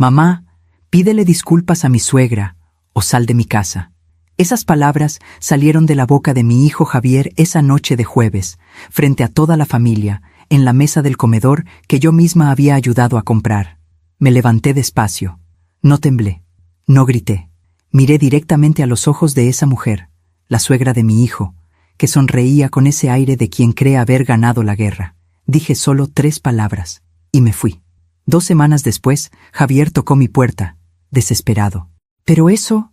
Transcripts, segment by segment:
«Mamá, pídele disculpas a mi suegra o sal de mi casa». Esas palabras salieron de la boca de mi hijo Javier esa noche de jueves, frente a toda la familia, en la mesa del comedor que yo misma había ayudado a comprar. Me levanté despacio. No temblé. No grité. Miré directamente a los ojos de esa mujer, la suegra de mi hijo, que sonreía con ese aire de quien cree haber ganado la guerra. Dije solo 3 palabras, y me fui. 2 semanas después, Javier tocó mi puerta, desesperado. Pero eso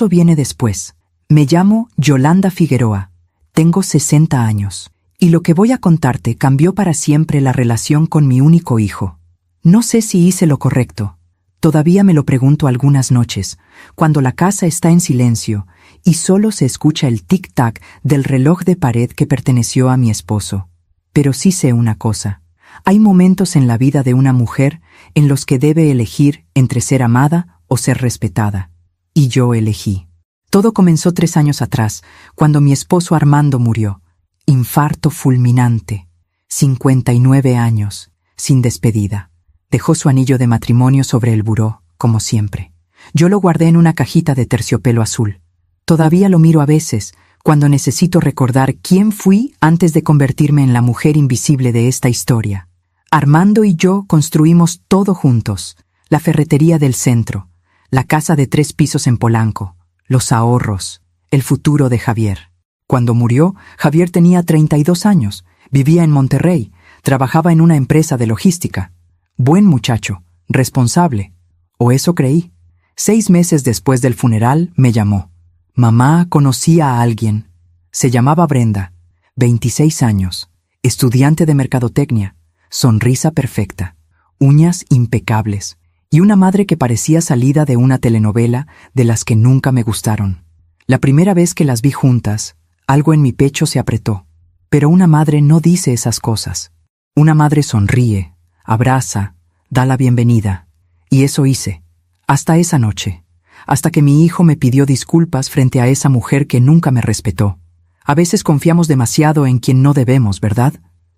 viene después. Me llamo Yolanda Figueroa. Tengo 60 años. Y lo que voy a contarte cambió para siempre la relación con mi único hijo. No sé si hice lo correcto. Todavía me lo pregunto algunas noches, cuando la casa está en silencio y solo se escucha el tic-tac del reloj de pared que perteneció a mi esposo. Pero sí sé una cosa. Hay momentos en la vida de una mujer en los que debe elegir entre ser amada o ser respetada. Y yo elegí. Todo comenzó 3 años atrás, cuando mi esposo Armando murió. Infarto fulminante. 59 años, sin despedida. Dejó su anillo de matrimonio sobre el buró, como siempre. Yo lo guardé en una cajita de terciopelo azul. Todavía lo miro a veces, cuando necesito recordar quién fui antes de convertirme en la mujer invisible de esta historia. Armando y yo construimos todo juntos. La ferretería del centro, la casa de 3 pisos en Polanco, los ahorros, el futuro de Javier. Cuando murió, Javier tenía 32 años, vivía en Monterrey, trabajaba en una empresa de logística. Buen muchacho, responsable, o eso creí. 6 meses después del funeral me llamó. Mamá conocía a alguien. Se llamaba Brenda, 26 años, estudiante de mercadotecnia, sonrisa perfecta, uñas impecables, y una madre que parecía salida de una telenovela de las que nunca me gustaron. La primera vez que las vi juntas, algo en mi pecho se apretó. Pero una madre no dice esas cosas. Una madre sonríe, abraza, da la bienvenida. Y eso hice, hasta esa noche, hasta que mi hijo me pidió disculpas frente a esa mujer que nunca me respetó. A veces confiamos demasiado en quien no debemos, ¿verdad?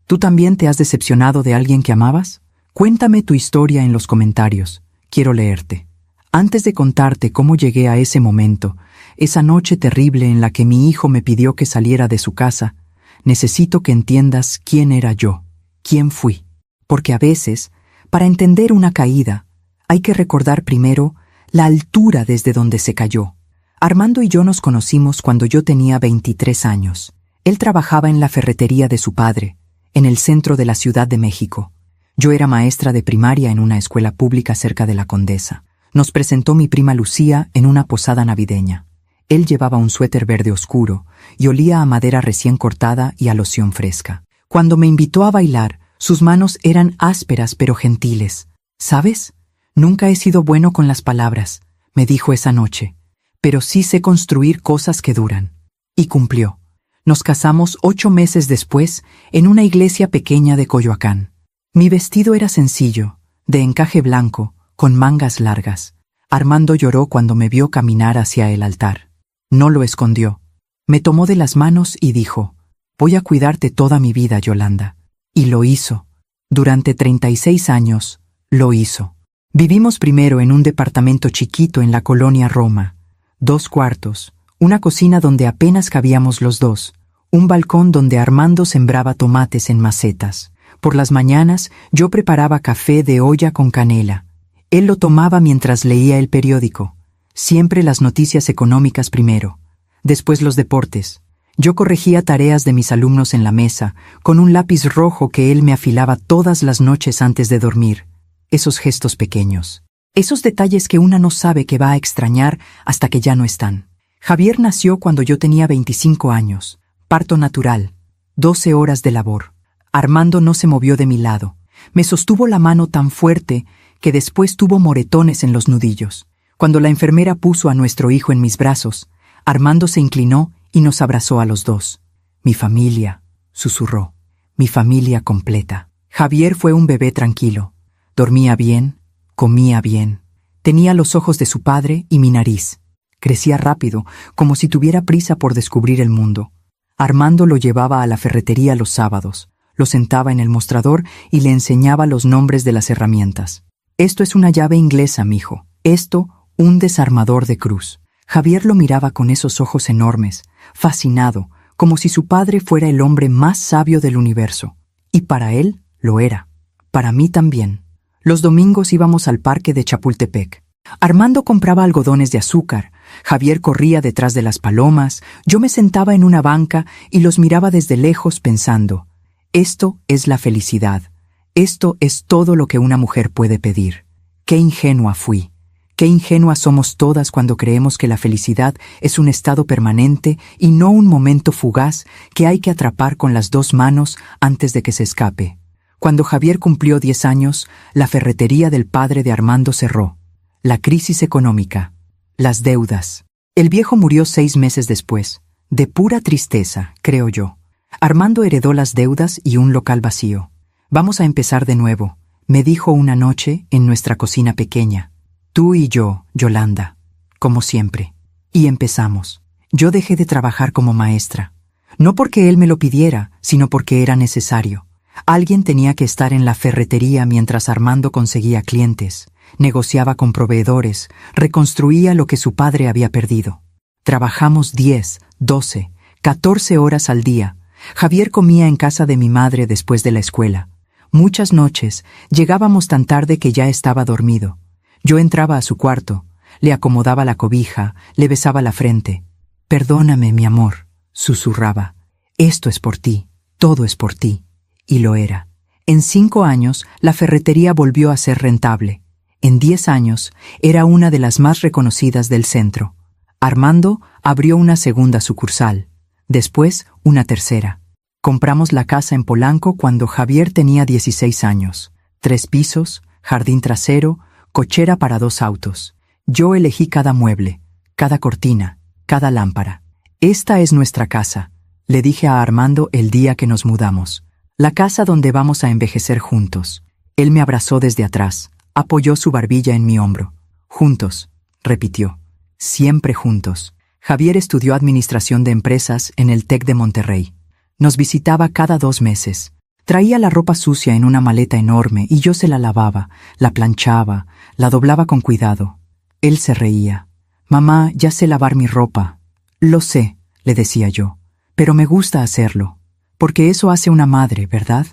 ¿Tú también te has decepcionado de alguien que amabas? Cuéntame tu historia en los comentarios. Quiero leerte. Antes de contarte cómo llegué a ese momento, esa noche terrible en la que mi hijo me pidió que saliera de su casa, necesito que entiendas quién era yo, quién fui. Porque a veces, para entender una caída, hay que recordar primero la altura desde donde se cayó. Armando y yo nos conocimos cuando yo tenía 23 años. Él trabajaba en la ferretería de su padre, en el centro de la Ciudad de México. Yo era maestra de primaria en una escuela pública cerca de la Condesa. Nos presentó mi prima Lucía en una posada navideña. Él llevaba un suéter verde oscuro y olía a madera recién cortada y a loción fresca. Cuando me invitó a bailar, sus manos eran ásperas pero gentiles. ¿Sabes? Nunca he sido bueno con las palabras, me dijo esa noche, pero sí sé construir cosas que duran. Y cumplió. Nos casamos 8 meses después en una iglesia pequeña de Coyoacán. Mi vestido era sencillo, de encaje blanco, con mangas largas. Armando lloró cuando me vio caminar hacia el altar. No lo escondió. Me tomó de las manos y dijo: «Voy a cuidarte toda mi vida, Yolanda». Y lo hizo. Durante 36 años, lo hizo. Vivimos primero en un departamento chiquito en la colonia Roma. 2 cuartos, una cocina donde apenas cabíamos los dos, un balcón donde Armando sembraba tomates en macetas. Por las mañanas yo preparaba café de olla con canela. Él lo tomaba mientras leía el periódico. Siempre las noticias económicas primero, después los deportes. Yo corregía tareas de mis alumnos en la mesa, con un lápiz rojo que él me afilaba todas las noches antes de dormir. Esos gestos pequeños. Esos detalles que una no sabe que va a extrañar hasta que ya no están. Javier nació cuando yo tenía 25 años. Parto natural. 12 horas de labor. Armando no se movió de mi lado. Me sostuvo la mano tan fuerte que después tuvo moretones en los nudillos. Cuando la enfermera puso a nuestro hijo en mis brazos, Armando se inclinó y nos abrazó a los dos. «Mi familia», susurró. «Mi familia completa». Javier fue un bebé tranquilo. Dormía bien, comía bien. Tenía los ojos de su padre y mi nariz. Crecía rápido, como si tuviera prisa por descubrir el mundo. Armando lo llevaba a la ferretería los sábados, lo sentaba en el mostrador y le enseñaba los nombres de las herramientas. Esto es una llave inglesa, mijo. Esto, un desarmador de cruz. Javier lo miraba con esos ojos enormes, fascinado, como si su padre fuera el hombre más sabio del universo. Y para él lo era. Para mí también. Los domingos íbamos al parque de Chapultepec. Armando compraba algodones de azúcar, Javier corría detrás de las palomas, yo me sentaba en una banca y los miraba desde lejos pensando, esto es la felicidad, esto es todo lo que una mujer puede pedir. Qué ingenua fui, qué ingenuas somos todas cuando creemos que la felicidad es un estado permanente y no un momento fugaz que hay que atrapar con las dos manos antes de que se escape. Cuando Javier cumplió 10 años, la ferretería del padre de Armando cerró. La crisis económica, las deudas. El viejo murió 6 meses después, de pura tristeza, creo yo. Armando heredó las deudas y un local vacío. Vamos a empezar de nuevo, me dijo una noche en nuestra cocina pequeña. Tú y yo, Yolanda, como siempre. Y empezamos. Yo dejé de trabajar como maestra. No porque él me lo pidiera, sino porque era necesario. Alguien tenía que estar en la ferretería mientras Armando conseguía clientes. Negociaba con proveedores, reconstruía lo que su padre había perdido. Trabajamos 10, 12, 14 horas al día. Javier comía en casa de mi madre después de la escuela. Muchas noches llegábamos tan tarde que ya estaba dormido. Yo entraba a su cuarto, le acomodaba la cobija, le besaba la frente. Perdóname, mi amor, susurraba. Esto es por ti, todo es por ti. Y lo era. En 5 años, la ferretería volvió a ser rentable. En 10 años, era una de las más reconocidas del centro. Armando abrió una segunda sucursal, después una tercera. Compramos la casa en Polanco cuando Javier tenía 16 años. 3 pisos, jardín trasero, cochera para 2 autos. Yo elegí cada mueble, cada cortina, cada lámpara. Esta es nuestra casa, le dije a Armando el día que nos mudamos. La casa donde vamos a envejecer juntos. Él me abrazó desde atrás. Apoyó su barbilla en mi hombro. Juntos, repitió. Siempre juntos. Javier estudió Administración de Empresas en el TEC de Monterrey. Nos visitaba cada 2 meses. Traía la ropa sucia en una maleta enorme y yo se la lavaba, la planchaba, la doblaba con cuidado. Él se reía. Mamá, ya sé lavar mi ropa. Lo sé, le decía yo, pero me gusta hacerlo. Porque eso hace una madre, ¿verdad?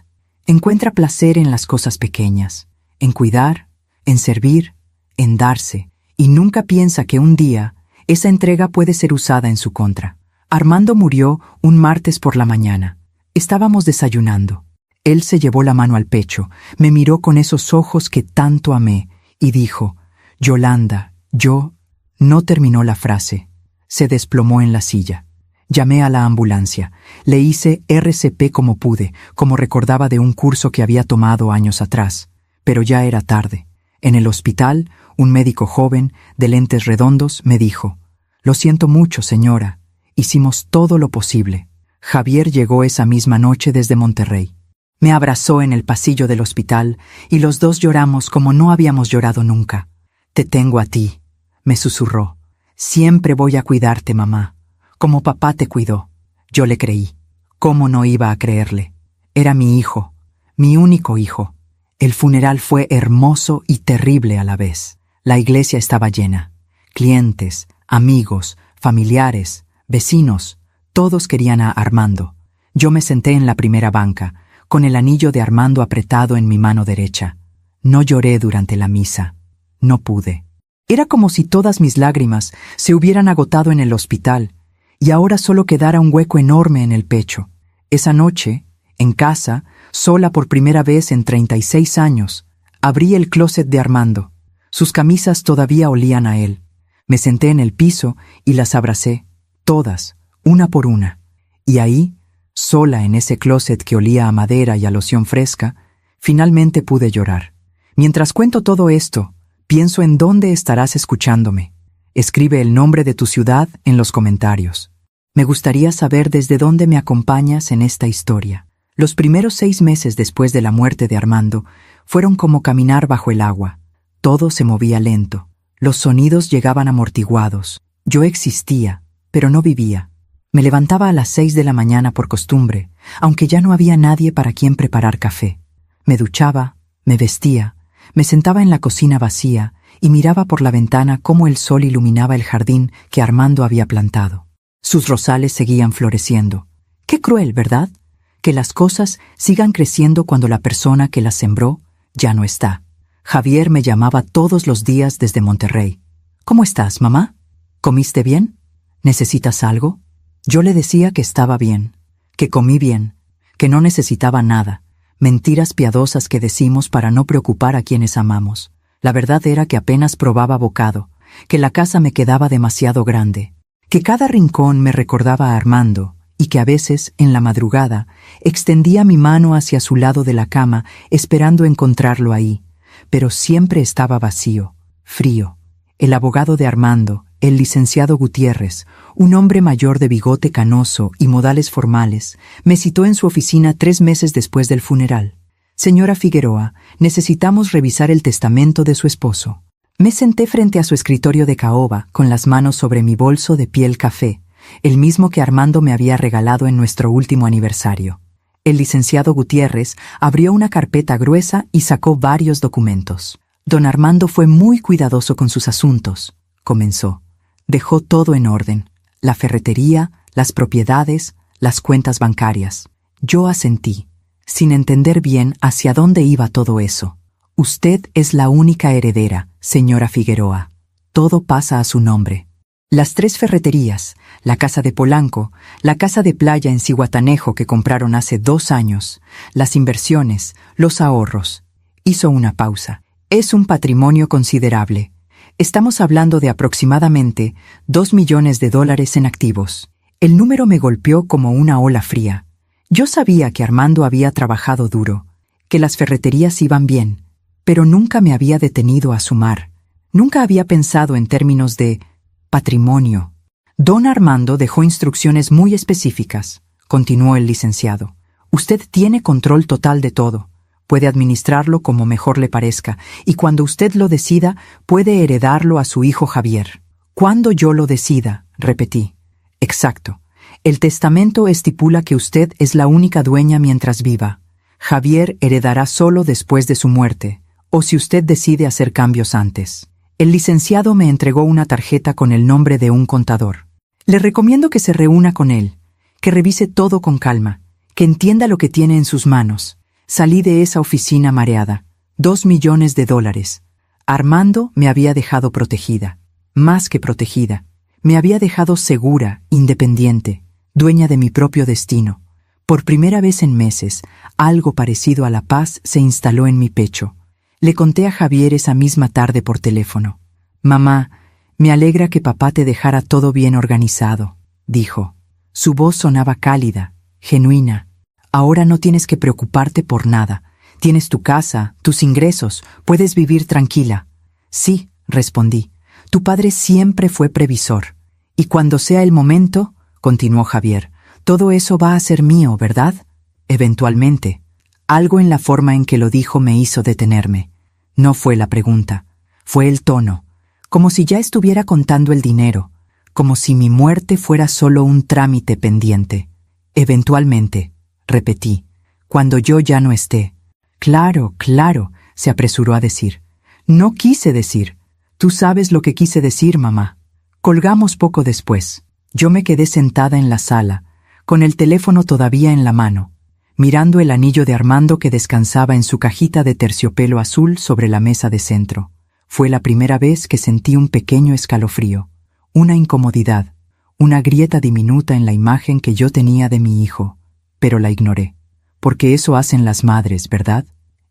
Encuentra placer en las cosas pequeñas, en cuidar, en servir, en darse, y nunca piensa que un día esa entrega puede ser usada en su contra. Armando murió un martes por la mañana. Estábamos desayunando. Él se llevó la mano al pecho, me miró con esos ojos que tanto amé, y dijo, Yolanda, yo... No terminó la frase. Se desplomó en la silla. Llamé a la ambulancia. Le hice RCP como pude, como recordaba de un curso que había tomado años atrás. Pero ya era tarde. En el hospital, un médico joven, de lentes redondos, me dijo, «Lo siento mucho, señora. Hicimos todo lo posible». Javier llegó esa misma noche desde Monterrey. Me abrazó en el pasillo del hospital y los dos lloramos como no habíamos llorado nunca. «Te tengo a ti», me susurró. «Siempre voy a cuidarte, mamá. Como papá te cuidó». Yo le creí. ¿Cómo no iba a creerle? Era mi hijo, mi único hijo. El funeral fue hermoso y terrible a la vez. La iglesia estaba llena. Clientes, amigos, familiares, vecinos, todos querían a Armando. Yo me senté en la primera banca, con el anillo de Armando apretado en mi mano derecha. No lloré durante la misa. No pude. Era como si todas mis lágrimas se hubieran agotado en el hospital, y ahora solo quedara un hueco enorme en el pecho. Esa noche, en casa, sola por primera vez en 36 años, abrí el closet de Armando. Sus camisas todavía olían a él. Me senté en el piso y las abracé, todas, una por una. Y ahí, sola en ese closet que olía a madera y a loción fresca, finalmente pude llorar. Mientras cuento todo esto, pienso en dónde estarás escuchándome. Escribe el nombre de tu ciudad en los comentarios. Me gustaría saber desde dónde me acompañas en esta historia. Los primeros 6 meses después de la muerte de Armando fueron como caminar bajo el agua. Todo se movía lento. Los sonidos llegaban amortiguados. Yo existía, pero no vivía. Me levantaba a las 6 de la mañana por costumbre, aunque ya no había nadie para quien preparar café. Me duchaba, me vestía, Me sentaba en la cocina vacía y miraba por la ventana cómo el sol iluminaba el jardín que Armando había plantado. Sus rosales seguían floreciendo. Qué cruel, ¿verdad? Que las cosas sigan creciendo cuando la persona que las sembró ya no está. Javier me llamaba todos los días desde Monterrey. ¿Cómo estás, mamá? ¿Comiste bien? ¿Necesitas algo? Yo le decía que estaba bien, que comí bien, que no necesitaba nada. Mentiras piadosas que decimos para no preocupar a quienes amamos. La verdad era que apenas probaba bocado, que la casa me quedaba demasiado grande, que cada rincón me recordaba a Armando y que a veces, en la madrugada, extendía mi mano hacia su lado de la cama esperando encontrarlo ahí, pero siempre estaba vacío, frío. El abogado de Armando, el licenciado Gutiérrez, un hombre mayor de bigote canoso y modales formales, me citó en su oficina 3 meses después del funeral. Señora Figueroa, necesitamos revisar el testamento de su esposo. Me senté frente a su escritorio de caoba, con las manos sobre mi bolso de piel café, el mismo que Armando me había regalado en nuestro último aniversario. El licenciado Gutiérrez abrió una carpeta gruesa y sacó varios documentos. Don Armando fue muy cuidadoso con sus asuntos, comenzó. Dejó todo en orden, la ferretería, las propiedades, las cuentas bancarias. Yo asentí, sin entender bien hacia dónde iba todo eso. Usted es la única heredera, señora Figueroa. Todo pasa a su nombre. Las 3 ferreterías, la casa de Polanco, la casa de playa en Zihuatanejo que compraron hace 2 años, las inversiones, los ahorros. Hizo una pausa. Es un patrimonio considerable. Estamos hablando de aproximadamente $2 millones en activos. El número me golpeó como una ola fría. Yo sabía que Armando había trabajado duro, que las ferreterías iban bien, pero nunca me había detenido a sumar. Nunca había pensado en términos de patrimonio. Don Armando dejó instrucciones muy específicas, continuó el licenciado. Usted tiene control total de todo. Puede administrarlo como mejor le parezca, y cuando usted lo decida, puede heredarlo a su hijo Javier. Cuando yo lo decida, repetí. Exacto. El testamento estipula que usted es la única dueña mientras viva. Javier heredará solo después de su muerte, o si usted decide hacer cambios antes. El licenciado me entregó una tarjeta con el nombre de un contador. Le recomiendo que se reúna con él, que revise todo con calma, que entienda lo que tiene en sus manos. Salí de esa oficina mareada. $2 millones. Armando me había dejado protegida, más que protegida. Me había dejado segura, independiente, dueña de mi propio destino. Por primera vez en meses, algo parecido a la paz se instaló en mi pecho. Le conté a Javier esa misma tarde por teléfono. Mamá, me alegra que papá te dejara todo bien organizado, dijo. Su voz sonaba cálida, genuina. Ahora no tienes que preocuparte por nada. Tienes tu casa, tus ingresos, puedes vivir tranquila. Sí, respondí. Tu padre siempre fue previsor. Y cuando sea el momento, continuó Javier, todo eso va a ser mío, ¿verdad? Eventualmente. Algo en la forma en que lo dijo me hizo detenerme. No fue la pregunta, fue el tono, como si ya estuviera contando el dinero, como si mi muerte fuera solo un trámite pendiente. Eventualmente, repetí, cuando yo ya no esté. Claro, claro, se apresuró a decir. No quise decir. Tú sabes lo que quise decir, mamá. Colgamos poco después. Yo me quedé sentada en la sala, con el teléfono todavía en la mano, mirando el anillo de Armando que descansaba en su cajita de terciopelo azul sobre la mesa de centro. Fue la primera vez que sentí un pequeño escalofrío, una incomodidad, una grieta diminuta en la imagen que yo tenía de mi hijo, pero la ignoré. Porque eso hacen las madres, ¿verdad?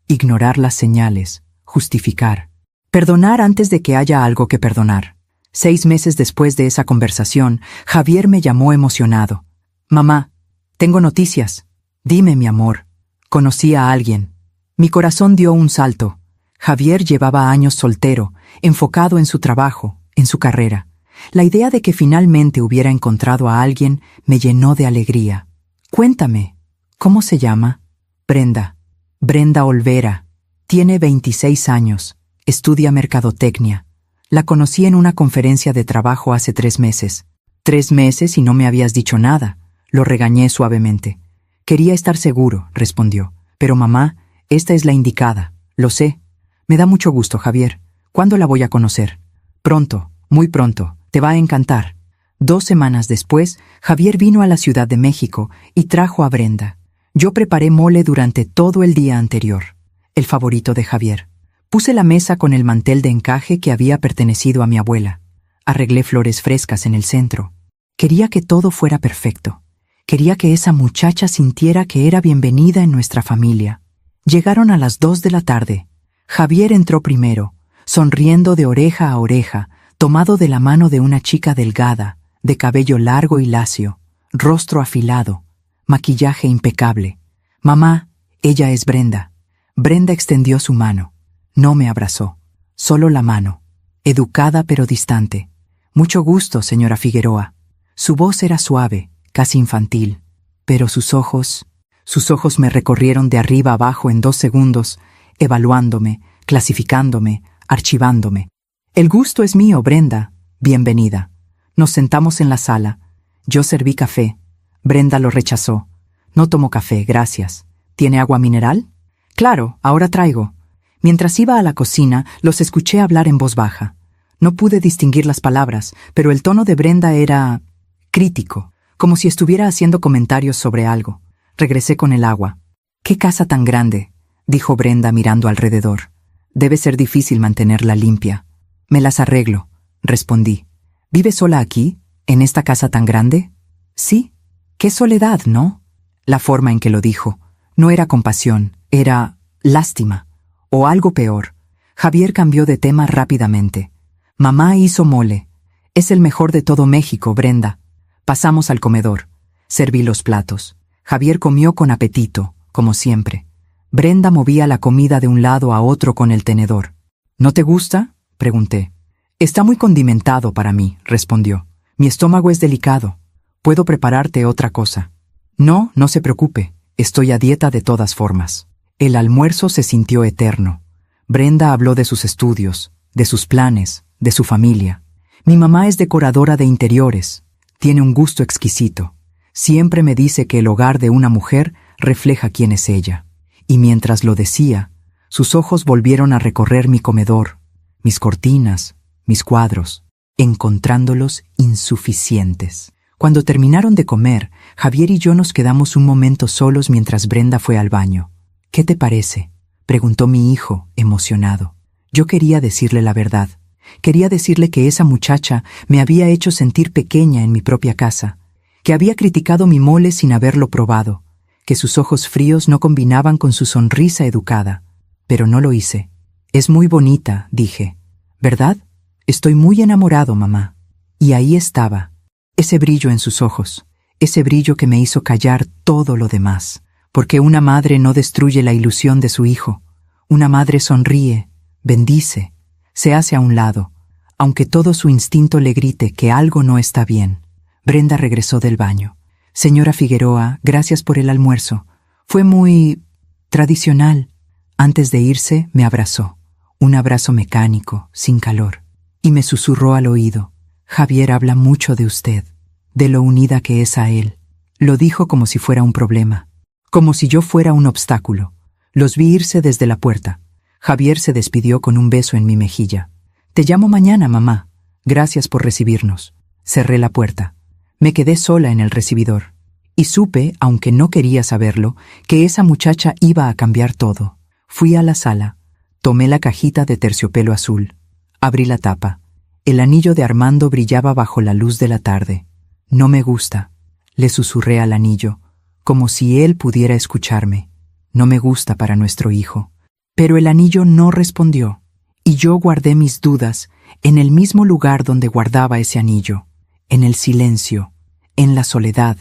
Ignorar las señales, justificar. Perdonar antes de que haya algo que perdonar. 6 meses después de esa conversación, Javier me llamó emocionado. Mamá, tengo noticias. Dime, mi amor. Conocí a alguien. Mi corazón dio un salto. Javier llevaba años soltero, enfocado en su trabajo, en su carrera. La idea de que finalmente hubiera encontrado a alguien me llenó de alegría. Cuéntame, ¿cómo se llama? Brenda. Brenda Olvera. Tiene 26 años. Estudia mercadotecnia. La conocí en una conferencia de trabajo hace 3 meses. 3 meses y no me habías dicho nada. Lo regañé suavemente. Quería estar seguro, respondió. Pero mamá, esta es la indicada. Lo sé. Me da mucho gusto, Javier. ¿Cuándo la voy a conocer? Pronto, muy pronto. Te va a encantar. 2 semanas después, Javier vino a la Ciudad de México y trajo a Brenda. Yo preparé mole durante todo el día anterior, el favorito de Javier. Puse la mesa con el mantel de encaje que había pertenecido a mi abuela. Arreglé flores frescas en el centro. Quería que todo fuera perfecto. Quería que esa muchacha sintiera que era bienvenida en nuestra familia. Llegaron a las 2 de la tarde. Javier entró primero, sonriendo de oreja a oreja, tomado de la mano de una chica delgada, de cabello largo y lacio, rostro afilado, maquillaje impecable. Mamá, ella es Brenda. Brenda extendió su mano. No me abrazó, solo la mano, educada pero distante. Mucho gusto, señora Figueroa. Su voz era suave, casi infantil, pero sus ojos me recorrieron de arriba a abajo en 2 segundos, evaluándome, clasificándome, archivándome. El gusto es mío, Brenda. Bienvenida. Nos sentamos en la sala. Yo serví café. Brenda lo rechazó. No tomo café, gracias. ¿Tiene agua mineral? Claro, ahora traigo. Mientras iba a la cocina, los escuché hablar en voz baja. No pude distinguir las palabras, pero el tono de Brenda era crítico, como si estuviera haciendo comentarios sobre algo. Regresé con el agua. «¿Qué casa tan grande?», dijo Brenda mirando alrededor. «Debe ser difícil mantenerla limpia». «Me las arreglo», respondí. «¿Vive sola aquí, en esta casa tan grande?» «Sí». «Qué soledad, ¿no?». La forma en que lo dijo no era compasión, era lástima, o algo peor. Javier cambió de tema rápidamente. «Mamá hizo mole. Es el mejor de todo México, Brenda». Pasamos al comedor. Serví los platos. Javier comió con apetito, como siempre. Brenda movía la comida de un lado a otro con el tenedor. «¿No te gusta?», pregunté. «Está muy condimentado para mí», respondió. «Mi estómago es delicado. Puedo prepararte otra cosa». «No, no se preocupe. Estoy a dieta de todas formas». El almuerzo se sintió eterno. Brenda habló de sus estudios, de sus planes, de su familia. «Mi mamá es decoradora de interiores. Tiene un gusto exquisito. Siempre me dice que el hogar de una mujer refleja quién es ella». Y mientras lo decía, sus ojos volvieron a recorrer mi comedor, mis cortinas, mis cuadros, encontrándolos insuficientes. Cuando terminaron de comer, Javier y yo nos quedamos un momento solos mientras Brenda fue al baño. «¿Qué te parece?», preguntó mi hijo, emocionado. Yo quería decirle la verdad. Quería decirle que esa muchacha me había hecho sentir pequeña en mi propia casa, que había criticado mi mole sin haberlo probado, que sus ojos fríos no combinaban con su sonrisa educada. Pero no lo hice. «Es muy bonita», dije. «¿Verdad? Estoy muy enamorado, mamá». Y ahí estaba, ese brillo en sus ojos, ese brillo que me hizo callar todo lo demás, porque una madre no destruye la ilusión de su hijo. Una madre sonríe, bendice, se hace a un lado, aunque todo su instinto le grite que algo no está bien. Brenda regresó del baño. «Señora Figueroa, gracias por el almuerzo. Fue muy tradicional». Antes de irse, me abrazó. Un abrazo mecánico, sin calor. Y me susurró al oído: «Javier habla mucho de usted, de lo unida que es a él». Lo dijo como si fuera un problema, como si yo fuera un obstáculo. Los vi irse desde la puerta. Javier se despidió con un beso en mi mejilla. «Te llamo mañana, mamá. Gracias por recibirnos». Cerré la puerta. Me quedé sola en el recibidor. Y supe, aunque no quería saberlo, que esa muchacha iba a cambiar todo. Fui a la sala. Tomé la cajita de terciopelo azul. Abrí la tapa. El anillo de Armando brillaba bajo la luz de la tarde. «No me gusta», le susurré al anillo, como si él pudiera escucharme. «No me gusta para nuestro hijo». Pero el anillo no respondió, y yo guardé mis dudas en el mismo lugar donde guardaba ese anillo, en el silencio, en la soledad,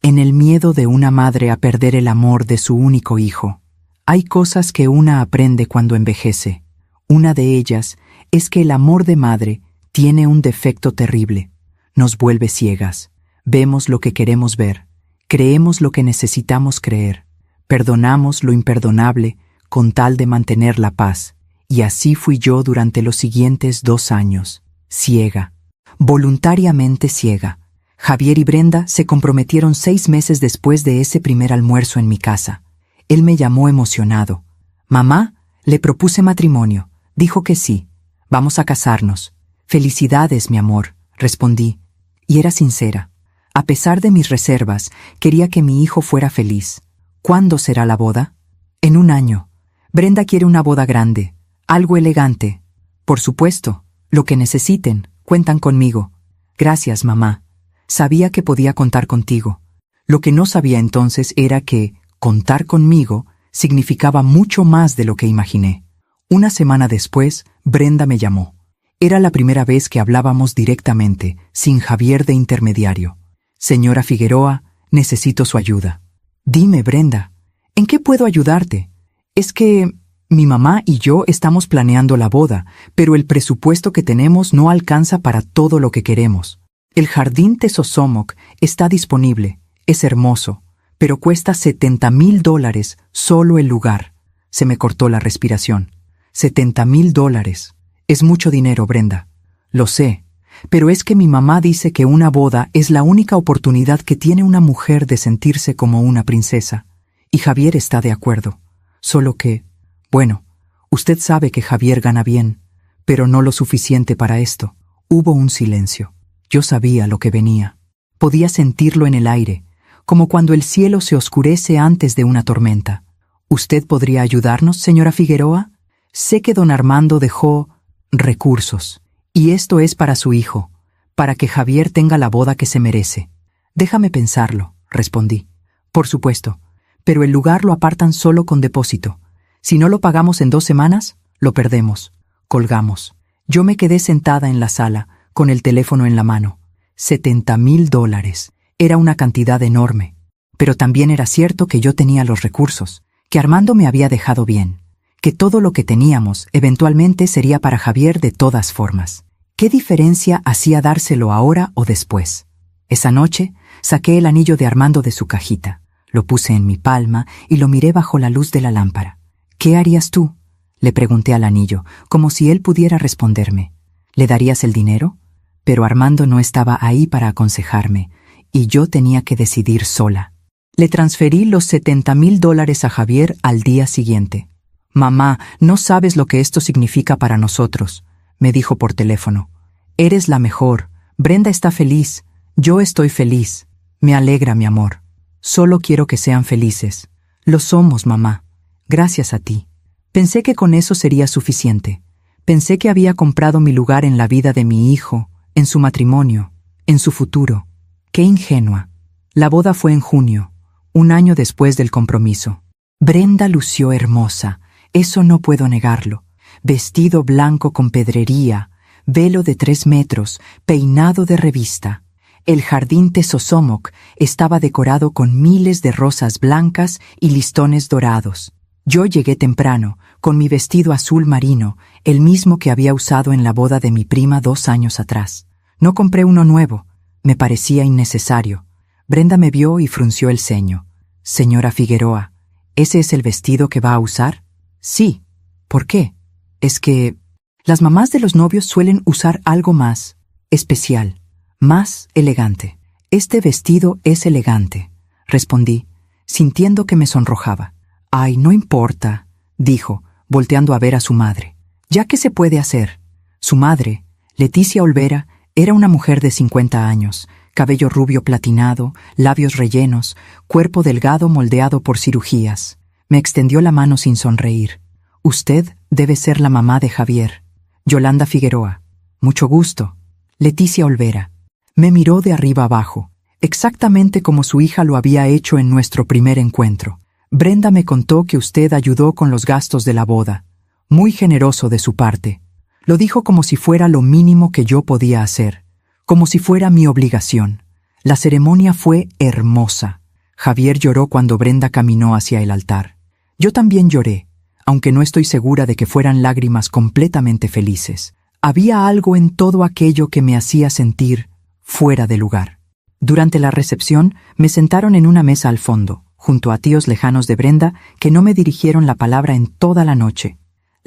en el miedo de una madre a perder el amor de su único hijo. Hay cosas que una aprende cuando envejece. Una de ellas es que el amor de madre tiene un defecto terrible. Nos vuelve ciegas. Vemos lo que queremos ver. Creemos lo que necesitamos creer. Perdonamos lo imperdonable con tal de mantener la paz. Y así fui yo durante los siguientes 2 años. Ciega. Voluntariamente ciega. Javier y Brenda se comprometieron 6 meses después de ese primer almuerzo en mi casa. Él me llamó emocionado. «Mamá, Le propuse matrimonio. Dijo que sí. Vamos a casarnos. Felicidades, mi amor, respondí. Y era sincera. A pesar de mis reservas, quería que mi hijo fuera feliz. ¿Cuándo será la boda? En 1 año. Brenda quiere una boda grande, algo elegante. Por supuesto, lo que necesiten, cuentan conmigo. Gracias, mamá. Sabía que podía contar contigo. Lo que no sabía entonces era que contar conmigo significaba mucho más de lo que imaginé. 1 semana después, Brenda me llamó. Era la primera vez que hablábamos directamente, sin Javier de intermediario. Señora Figueroa, necesito su ayuda. Dime, Brenda, ¿en qué puedo ayudarte? Es que mi mamá y yo estamos planeando la boda, pero el presupuesto que tenemos no alcanza para todo lo que queremos. El jardín Tesosomoc está disponible, es hermoso, pero cuesta $70,000 solo el lugar. Se me cortó la respiración. $70,000. Es mucho dinero, Brenda. Lo sé, pero es que mi mamá dice que una boda es la única oportunidad que tiene una mujer de sentirse como una princesa. Y Javier está de acuerdo. Solo que, bueno, usted sabe que Javier gana bien, pero no lo suficiente para esto. Hubo un silencio. Yo sabía lo que venía. Podía sentirlo en el aire, como cuando el cielo se oscurece antes de una tormenta. ¿Usted podría ayudarnos, señora Figueroa? Sé que don Armando dejó recursos, y esto es para su hijo, para que Javier tenga la boda que se merece. Déjame pensarlo, respondí. Por supuesto, pero el lugar lo apartan solo con depósito. Si no lo pagamos en 2 semanas, lo perdemos. Colgamos. Yo me quedé sentada en la sala, con el teléfono en la mano. $70,000. Era una cantidad enorme. Pero también era cierto que yo tenía los recursos, que Armando me había dejado bien, que todo lo que teníamos eventualmente sería para Javier de todas formas. ¿Qué diferencia hacía dárselo ahora o después? Esa noche saqué el anillo de Armando de su cajita, lo puse en mi palma y lo miré bajo la luz de la lámpara. ¿Qué harías tú?, le pregunté al anillo, como si él pudiera responderme. ¿Le darías el dinero? Pero Armando no estaba ahí para aconsejarme, y yo tenía que decidir sola. Le transferí los $70,000 a Javier al día siguiente. «Mamá, no sabes lo que esto significa para nosotros», me dijo por teléfono. «Eres la mejor. Brenda está feliz. Yo estoy feliz. Me alegra, mi amor. Solo quiero que sean felices. Lo somos, mamá. Gracias a ti». Pensé que con eso sería suficiente. Pensé que había comprado mi lugar en la vida de mi hijo, en su matrimonio, en su futuro. ¡Qué ingenua! La boda fue en junio, 1 año después del compromiso. Brenda lució hermosa, eso no puedo negarlo. Vestido blanco con pedrería, velo de 3 metros, peinado de revista. El jardín Tesosomoc estaba decorado con miles de rosas blancas y listones dorados. Yo llegué temprano, con mi vestido azul marino, el mismo que había usado en la boda de mi prima 2 años atrás. No compré uno nuevo, me parecía innecesario. Brenda me vio y frunció el ceño. «Señora Figueroa, ¿ese es el vestido que va a usar?» «Sí». «¿Por qué?» «Es que las mamás de los novios suelen usar algo más especial, más elegante». «Este vestido es elegante», respondí, sintiendo que me sonrojaba. «Ay, no importa», dijo, volteando a ver a su madre. «¿Ya qué se puede hacer?» Su madre, Leticia Olvera, era una mujer de 50 años, cabello rubio platinado, labios rellenos, cuerpo delgado moldeado por cirugías. Me extendió la mano sin sonreír. «Usted debe ser la mamá de Javier. Yolanda Figueroa. Mucho gusto». Leticia Olvera. Me miró de arriba abajo, exactamente como su hija lo había hecho en nuestro primer encuentro. «Brenda me contó que usted ayudó con los gastos de la boda. Muy generoso de su parte». Lo dijo como si fuera lo mínimo que yo podía hacer, como si fuera mi obligación. La ceremonia fue hermosa. Javier lloró cuando Brenda caminó hacia el altar. Yo también lloré, aunque no estoy segura de que fueran lágrimas completamente felices. Había algo en todo aquello que me hacía sentir fuera de lugar. Durante la recepción me sentaron en una mesa al fondo, junto a tíos lejanos de Brenda que no me dirigieron la palabra en toda la noche.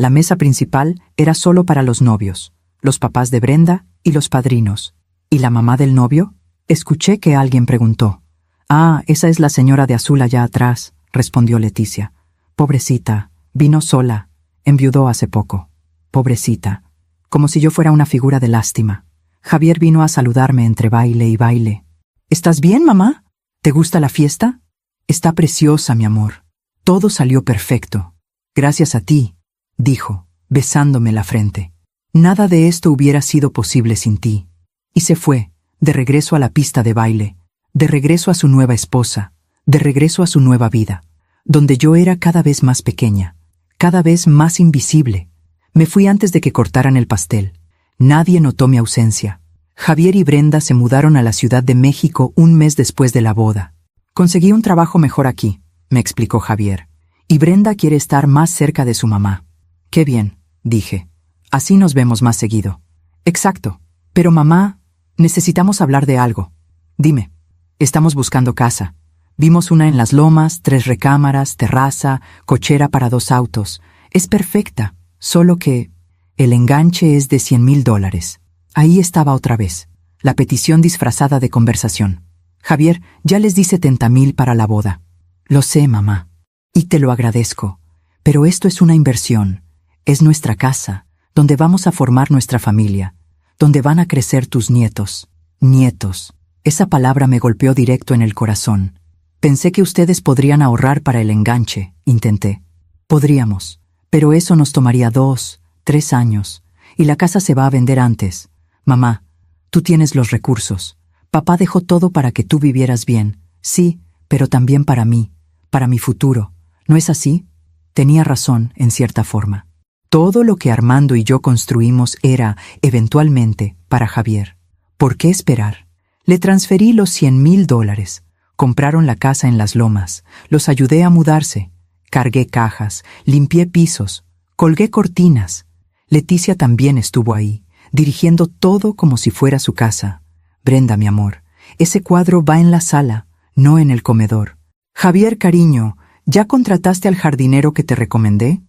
La mesa principal era solo para los novios, los papás de Brenda y los padrinos. ¿Y la mamá del novio? Escuché que alguien preguntó. «Ah, esa es la señora de azul allá atrás», respondió Leticia. «Pobrecita, vino sola. Enviudó hace poco. Pobrecita. Como si yo fuera una figura de lástima. Javier vino a saludarme entre baile y baile. ¿Estás bien, mamá? ¿Te gusta la fiesta? Está preciosa, mi amor. Todo salió perfecto. Gracias a ti, dijo, besándome la frente. Nada de esto hubiera sido posible sin ti. Y se fue, de regreso a la pista de baile, de regreso a su nueva esposa, de regreso a su nueva vida, donde yo era cada vez más pequeña, cada vez más invisible. Me fui antes de que cortaran el pastel. Nadie notó mi ausencia. Javier y Brenda se mudaron a la Ciudad de México un mes después de la boda. Conseguí un trabajo mejor aquí, me explicó Javier, y Brenda quiere estar más cerca de su mamá. Qué bien, dije. Así nos vemos más seguido. Exacto. Pero mamá, necesitamos hablar de algo. Dime. Estamos buscando casa. Vimos una en Las Lomas, 3 recámaras, terraza, cochera para 2 autos. Es perfecta, solo que el enganche es de $100,000. Ahí estaba otra vez, la petición disfrazada de conversación. Javier, ya les di 70,000 para la boda. Lo sé, mamá, y te lo agradezco, pero esto es una inversión. Es nuestra casa, donde vamos a formar nuestra familia, donde van a crecer tus nietos. Nietos. Esa palabra me golpeó directo en el corazón. Pensé que ustedes podrían ahorrar para el enganche, intenté. Podríamos, pero eso nos tomaría 2, 3 años, y la casa se va a vender antes. Mamá, tú tienes los recursos. Papá dejó todo para que tú vivieras bien. Sí, pero también para mí, para mi futuro. ¿No es así? Tenía razón, en cierta forma. Todo lo que Armando y yo construimos era, eventualmente, para Javier. ¿Por qué esperar? Le transferí los $100,000. Compraron la casa en Las Lomas. Los ayudé a mudarse. Cargué cajas, limpié pisos, colgué cortinas. Leticia también estuvo ahí, dirigiendo todo como si fuera su casa. Brenda, mi amor, ese cuadro va en la sala, no en el comedor. Javier, cariño, ¿ya contrataste al jardinero que te recomendé?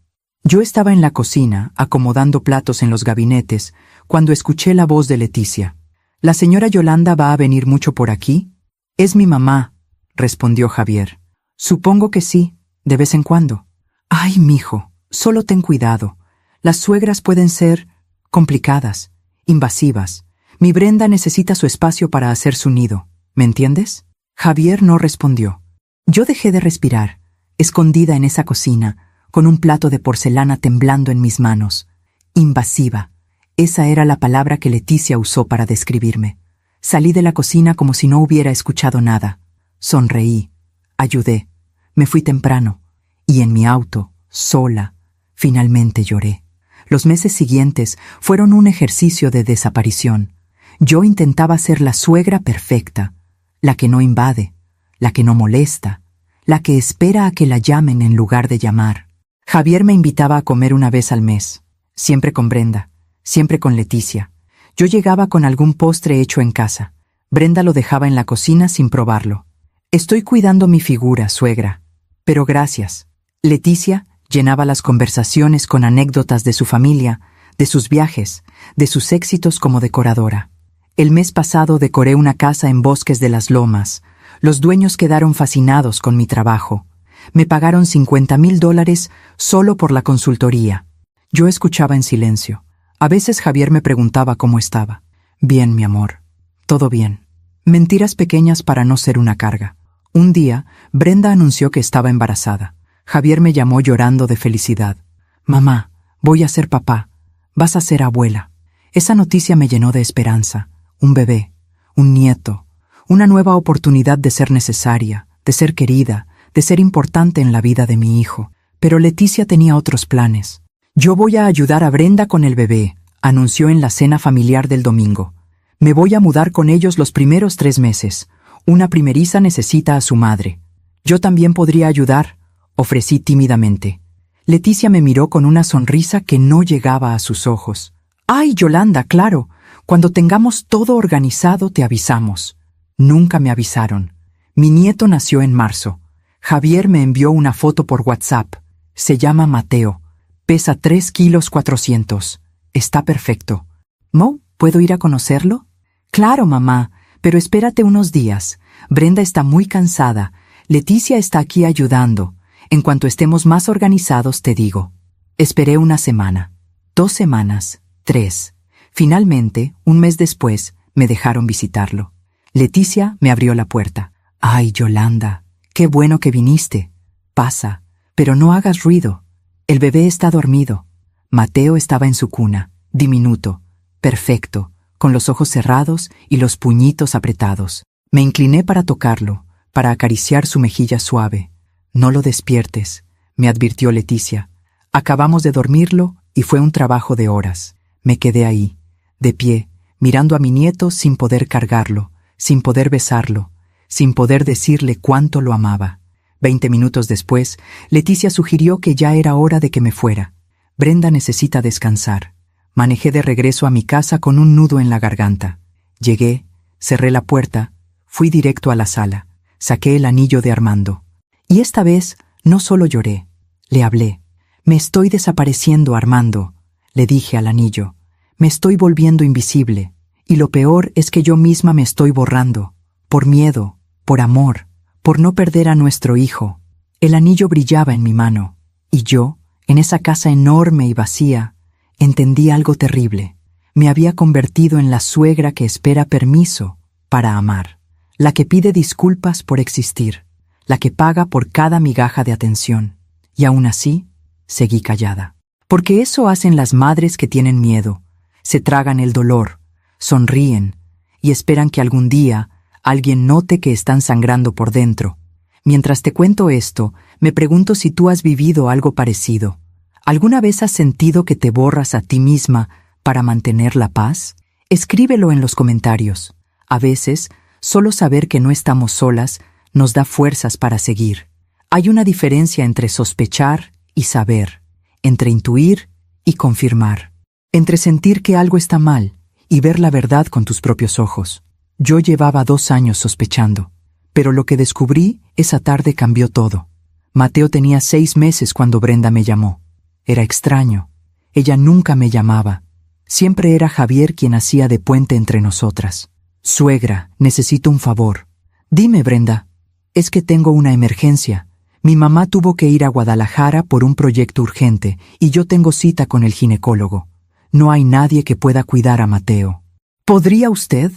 Yo estaba en la cocina, acomodando platos en los gabinetes, cuando escuché la voz de Leticia. ¿La señora Yolanda va a venir mucho por aquí? Es mi mamá, respondió Javier. Supongo que sí, de vez en cuando. Ay, mijo, solo ten cuidado. Las suegras pueden ser complicadas, invasivas. Mi Brenda necesita su espacio para hacer su nido, ¿me entiendes? Javier no respondió. Yo dejé de respirar, escondida en esa cocina, con un plato de porcelana temblando en mis manos. Invasiva. Esa era la palabra que Leticia usó para describirme. Salí de la cocina como si no hubiera escuchado nada. Sonreí. Ayudé. Me fui temprano. Y en mi auto, sola, finalmente lloré. Los meses siguientes fueron un ejercicio de desaparición. Yo intentaba ser la suegra perfecta, la que no invade, la que no molesta, la que espera a que la llamen en lugar de llamar. Javier me invitaba a comer una vez al mes, siempre con Brenda, siempre con Leticia. Yo llegaba con algún postre hecho en casa. Brenda lo dejaba en la cocina sin probarlo. Estoy cuidando mi figura, suegra. Pero gracias. Leticia llenaba las conversaciones con anécdotas de su familia, de sus viajes, de sus éxitos como decoradora. El mes pasado decoré una casa en Bosques de Las Lomas. Los dueños quedaron fascinados con mi trabajo. Me pagaron $50,000 solo por la consultoría. Yo escuchaba en silencio. A veces Javier me preguntaba cómo estaba. Bien, mi amor. Todo bien. Mentiras pequeñas para no ser una carga. Un día, Brenda anunció que estaba embarazada. Javier me llamó llorando de felicidad. Mamá, voy a ser papá. Vas a ser abuela. Esa noticia me llenó de esperanza. Un bebé, un nieto, una nueva oportunidad de ser necesaria, de ser querida, de ser importante en la vida de mi hijo. Pero Leticia tenía otros planes. Yo voy a ayudar a Brenda con el bebé, anunció en la cena familiar del domingo. Me voy a mudar con ellos los primeros 3 meses. Una primeriza necesita a su madre. Yo también podría ayudar, ofrecí tímidamente. Leticia me miró con una sonrisa que no llegaba a sus ojos. ¡Ay, Yolanda, claro! Cuando tengamos todo organizado te avisamos. Nunca me avisaron. Mi nieto nació en marzo. Javier me envió una foto por WhatsApp. Se llama Mateo. Pesa 3,4 kilos. Está perfecto. ¿Mo, puedo ir a conocerlo? Claro, mamá, pero espérate unos días. Brenda está muy cansada. Leticia está aquí ayudando. En cuanto estemos más organizados te digo. Esperé una semana, 2 semanas, 3. Finalmente, un mes después, me dejaron visitarlo. Leticia me abrió la puerta. «Ay, Yolanda, qué bueno que viniste. Pasa, pero no hagas ruido. El bebé está dormido». Mateo estaba en su cuna, diminuto, perfecto, con los ojos cerrados y los puñitos apretados. Me incliné para tocarlo, para acariciar su mejilla suave. «No lo despiertes», me advirtió Leticia. Acabamos de dormirlo y fue un trabajo de horas. Me quedé ahí, de pie, mirando a mi nieto sin poder cargarlo, sin poder besarlo, sin poder decirle cuánto lo amaba. 20 minutos después, Leticia sugirió que ya era hora de que me fuera. Brenda necesita descansar. Manejé de regreso a mi casa con un nudo en la garganta. Llegué, cerré la puerta, fui directo a la sala, saqué el anillo de Armando. Y esta vez no solo lloré, le hablé. «Me estoy desapareciendo, Armando», le dije al anillo. «Me estoy volviendo invisible, y lo peor es que yo misma me estoy borrando, por miedo, por amor, por no perder a nuestro hijo». El anillo brillaba en mi mano, y yo, en esa casa enorme y vacía, entendí algo terrible. Me había convertido en la suegra que espera permiso para amar, la que pide disculpas por existir, la que paga por cada migaja de atención. Y aún así, seguí callada. Porque eso hacen las madres que tienen miedo. Se tragan el dolor, sonríen y esperan que algún día alguien note que están sangrando por dentro. Mientras te cuento esto, me pregunto si tú has vivido algo parecido. ¿Alguna vez has sentido que te borras a ti misma para mantener la paz? Escríbelo en los comentarios. A veces, solo saber que no estamos solas nos da fuerzas para seguir. Hay una diferencia entre sospechar y saber, entre intuir y confirmar, entre sentir que algo está mal y ver la verdad con tus propios ojos. Yo llevaba 2 años sospechando, pero lo que descubrí esa tarde cambió todo. Mateo tenía 6 meses cuando Brenda me llamó. Era extraño. Ella nunca me llamaba. Siempre era Javier quien hacía de puente entre nosotras. «Suegra, necesito un favor». «Dime, Brenda». «Es que tengo una emergencia. Mi mamá tuvo que ir a Guadalajara por un proyecto urgente y yo tengo cita con el ginecólogo. No hay nadie que pueda cuidar a Mateo». «¿Podría usted?»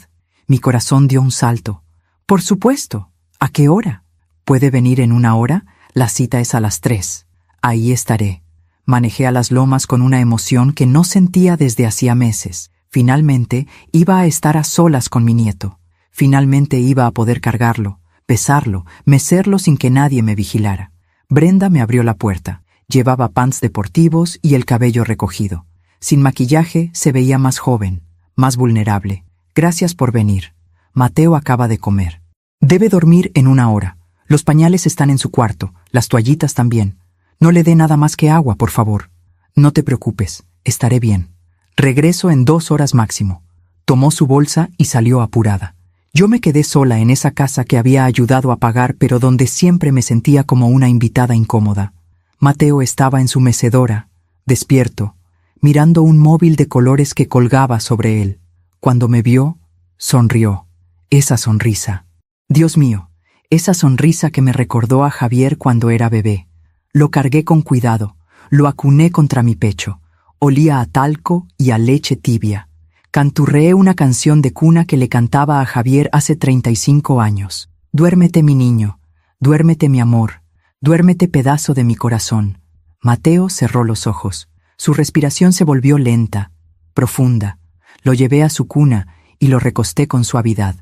Mi corazón dio un salto. «Por supuesto. ¿A qué hora?» «¿Puede venir en 1 hora? La cita es a las 3. Ahí estaré». Manejé a las lomas con una emoción que no sentía desde hacía meses. Finalmente iba a estar a solas con mi nieto. Finalmente iba a poder cargarlo, besarlo, mecerlo sin que nadie me vigilara. Brenda me abrió la puerta. Llevaba pants deportivos y el cabello recogido. Sin maquillaje se veía más joven, más vulnerable. «Gracias por venir. Mateo acaba de comer. Debe dormir en 1 hora. Los pañales están en su cuarto, las toallitas también. No le dé nada más que agua, por favor». «No te preocupes, estaré bien. Regreso en 2 horas máximo». Tomó su bolsa y salió apurada. Yo me quedé sola en esa casa que había ayudado a pagar, pero donde siempre me sentía como una invitada incómoda. Mateo estaba en su mecedora, despierto, mirando un móvil de colores que colgaba sobre él. Cuando me vio, sonrió. Esa sonrisa. Dios mío, esa sonrisa que me recordó a Javier cuando era bebé. Lo cargué con cuidado, lo acuné contra mi pecho. Olía a talco y a leche tibia. Canturreé una canción de cuna que le cantaba a Javier hace 35 años. «Duérmete, mi niño, duérmete, mi amor, duérmete, pedazo de mi corazón». Mateo cerró los ojos. Su respiración se volvió lenta, profunda. Lo llevé a su cuna y lo recosté con suavidad.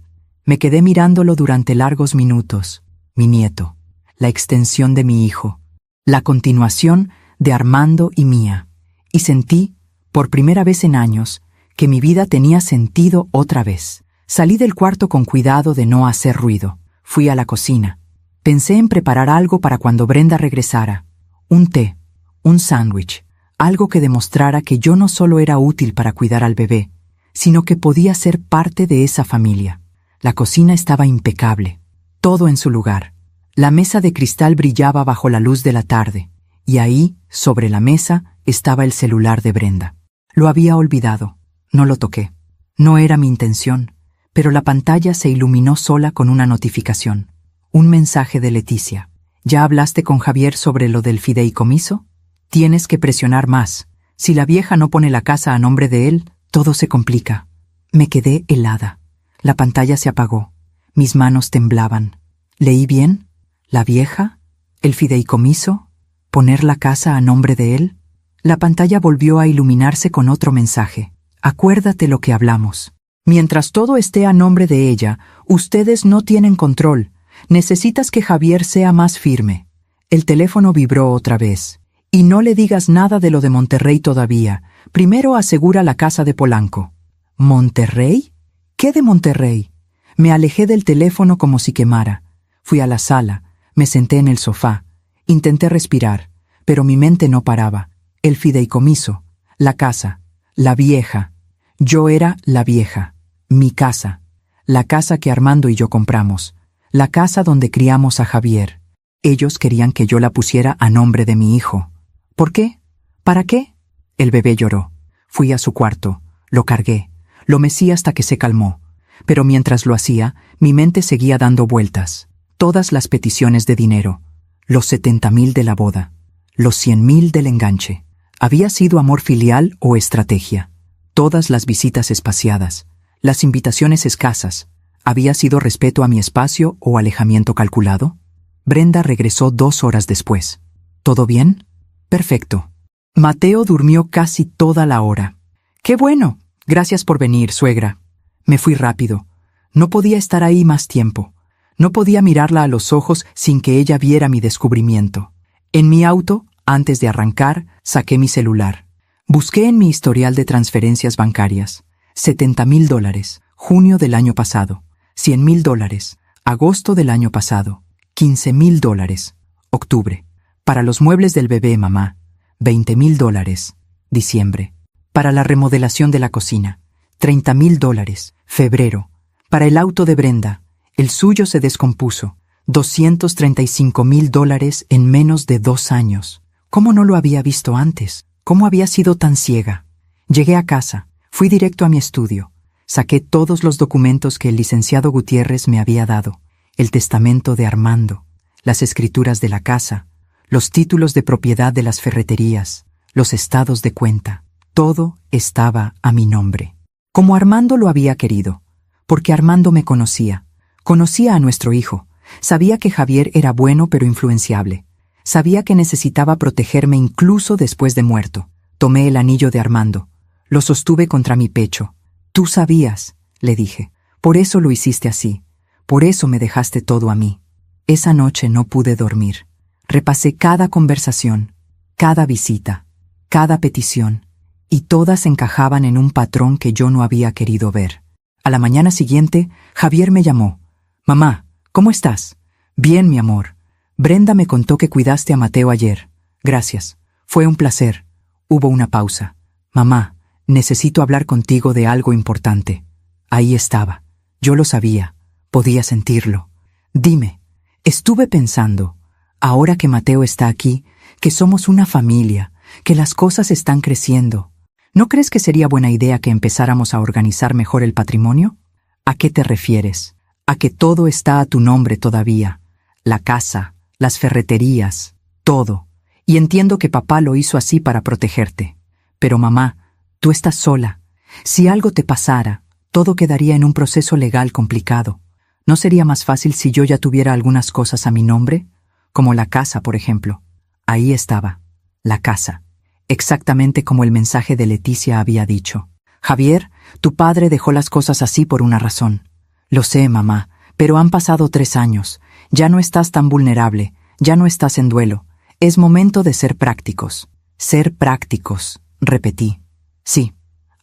Me quedé mirándolo durante largos minutos. Mi nieto, la extensión de mi hijo, la continuación de Armando y mía. Y sentí, por primera vez en años, que mi vida tenía sentido otra vez. Salí del cuarto con cuidado de no hacer ruido. Fui a la cocina. Pensé en preparar algo para cuando Brenda regresara. Un té, un sándwich, algo que demostrara que yo no solo era útil para cuidar al bebé, sino que podía ser parte de esa familia. La cocina estaba impecable, todo en su lugar. La mesa de cristal brillaba bajo la luz de la tarde, y ahí, sobre la mesa, estaba el celular de Brenda. Lo había olvidado. No lo toqué. No era mi intención, pero la pantalla se iluminó sola con una notificación. Un mensaje de Leticia. «¿Ya hablaste con Javier sobre lo del fideicomiso? Tienes que presionar más. Si la vieja no pone la casa a nombre de él, todo se complica. Me quedé helada. La pantalla se apagó. Mis manos temblaban. ¿Leí bien? ¿La vieja? ¿El fideicomiso? ¿Poner la casa a nombre de él? La pantalla volvió a iluminarse con otro mensaje. Acuérdate lo que hablamos. Mientras todo esté a nombre de ella, ustedes no tienen control. Necesitas que Javier sea más firme. El teléfono vibró otra vez. Y no le digas nada de lo de Monterrey todavía. Primero asegura la casa de Polanco. ¿Monterrey? ¿Qué de Monterrey? Me alejé del teléfono como si quemara. Fui a la sala, me senté en el sofá. Intenté respirar, pero mi mente no paraba. El fideicomiso, la casa, la vieja. Yo era la vieja, mi casa. La casa que Armando y yo compramos. La casa donde criamos a Javier. Ellos querían que yo la pusiera a nombre de mi hijo. ¿Por qué? ¿Para qué? El bebé lloró. Fui a su cuarto, lo cargué, lo mecí hasta que se calmó. Pero mientras lo hacía, mi mente seguía dando vueltas. Todas las peticiones de dinero, los 70,000 de la boda, los 100,000 del enganche. ¿Había sido amor filial o estrategia? Todas las visitas espaciadas, las invitaciones escasas. ¿Había sido respeto a mi espacio o alejamiento calculado? Brenda regresó 2 horas después. ¿Todo bien? Perfecto. Mateo durmió casi toda la hora. ¡Qué bueno! Gracias por venir, suegra. Me fui rápido. No podía estar ahí más tiempo. No podía mirarla a los ojos sin que ella viera mi descubrimiento. En mi auto, antes de arrancar, saqué mi celular. Busqué en mi historial de transferencias bancarias. $70,000, junio del año pasado. $100,000, agosto del año pasado. $15,000, octubre. Para los muebles del bebé, mamá. $20,000, diciembre. Para la remodelación de la cocina. $30,000, febrero. Para el auto de Brenda. El suyo se descompuso. $235,000 en menos de 2 años. ¿Cómo no lo había visto antes? ¿Cómo había sido tan ciega? Llegué a casa. Fui directo a mi estudio. Saqué todos los documentos que el licenciado Gutiérrez me había dado. El testamento de Armando, las escrituras de la casa, los títulos de propiedad de las ferreterías, los estados de cuenta. Todo estaba a mi nombre. Como Armando lo había querido. Porque Armando me conocía. Conocía a nuestro hijo. Sabía que Javier era bueno pero influenciable. Sabía que necesitaba protegerme incluso después de muerto. Tomé el anillo de Armando. Lo sostuve contra mi pecho. Tú sabías, le dije. Por eso lo hiciste así. Por eso me dejaste todo a mí. Esa noche no pude dormir. Repasé cada conversación, cada visita, cada petición, y todas encajaban en un patrón que yo no había querido ver. A la mañana siguiente, Javier me llamó. Mamá, ¿cómo estás? Bien, mi amor. Brenda me contó que cuidaste a Mateo ayer. Gracias. Fue un placer. Hubo una pausa. Mamá, necesito hablar contigo de algo importante. Ahí estaba. Yo lo sabía. Podía sentirlo. Dime, estuve pensando, ahora que Mateo está aquí, que somos una familia, que las cosas están creciendo. ¿No crees que sería buena idea que empezáramos a organizar mejor el patrimonio? ¿A qué te refieres? A que todo está a tu nombre todavía. La casa, las ferreterías, todo. Y entiendo que papá lo hizo así para protegerte. Pero mamá, tú estás sola. Si algo te pasara, todo quedaría en un proceso legal complicado. ¿No sería más fácil si yo ya tuviera algunas cosas a mi nombre? Como la casa, por ejemplo. Ahí estaba, la casa. Exactamente como el mensaje de Leticia había dicho. Javier, tu padre dejó las cosas así por una razón. Lo sé, mamá, pero han pasado 3 años. Ya no estás tan vulnerable, ya no estás en duelo. Es momento de ser prácticos. Ser prácticos, repetí. Sí.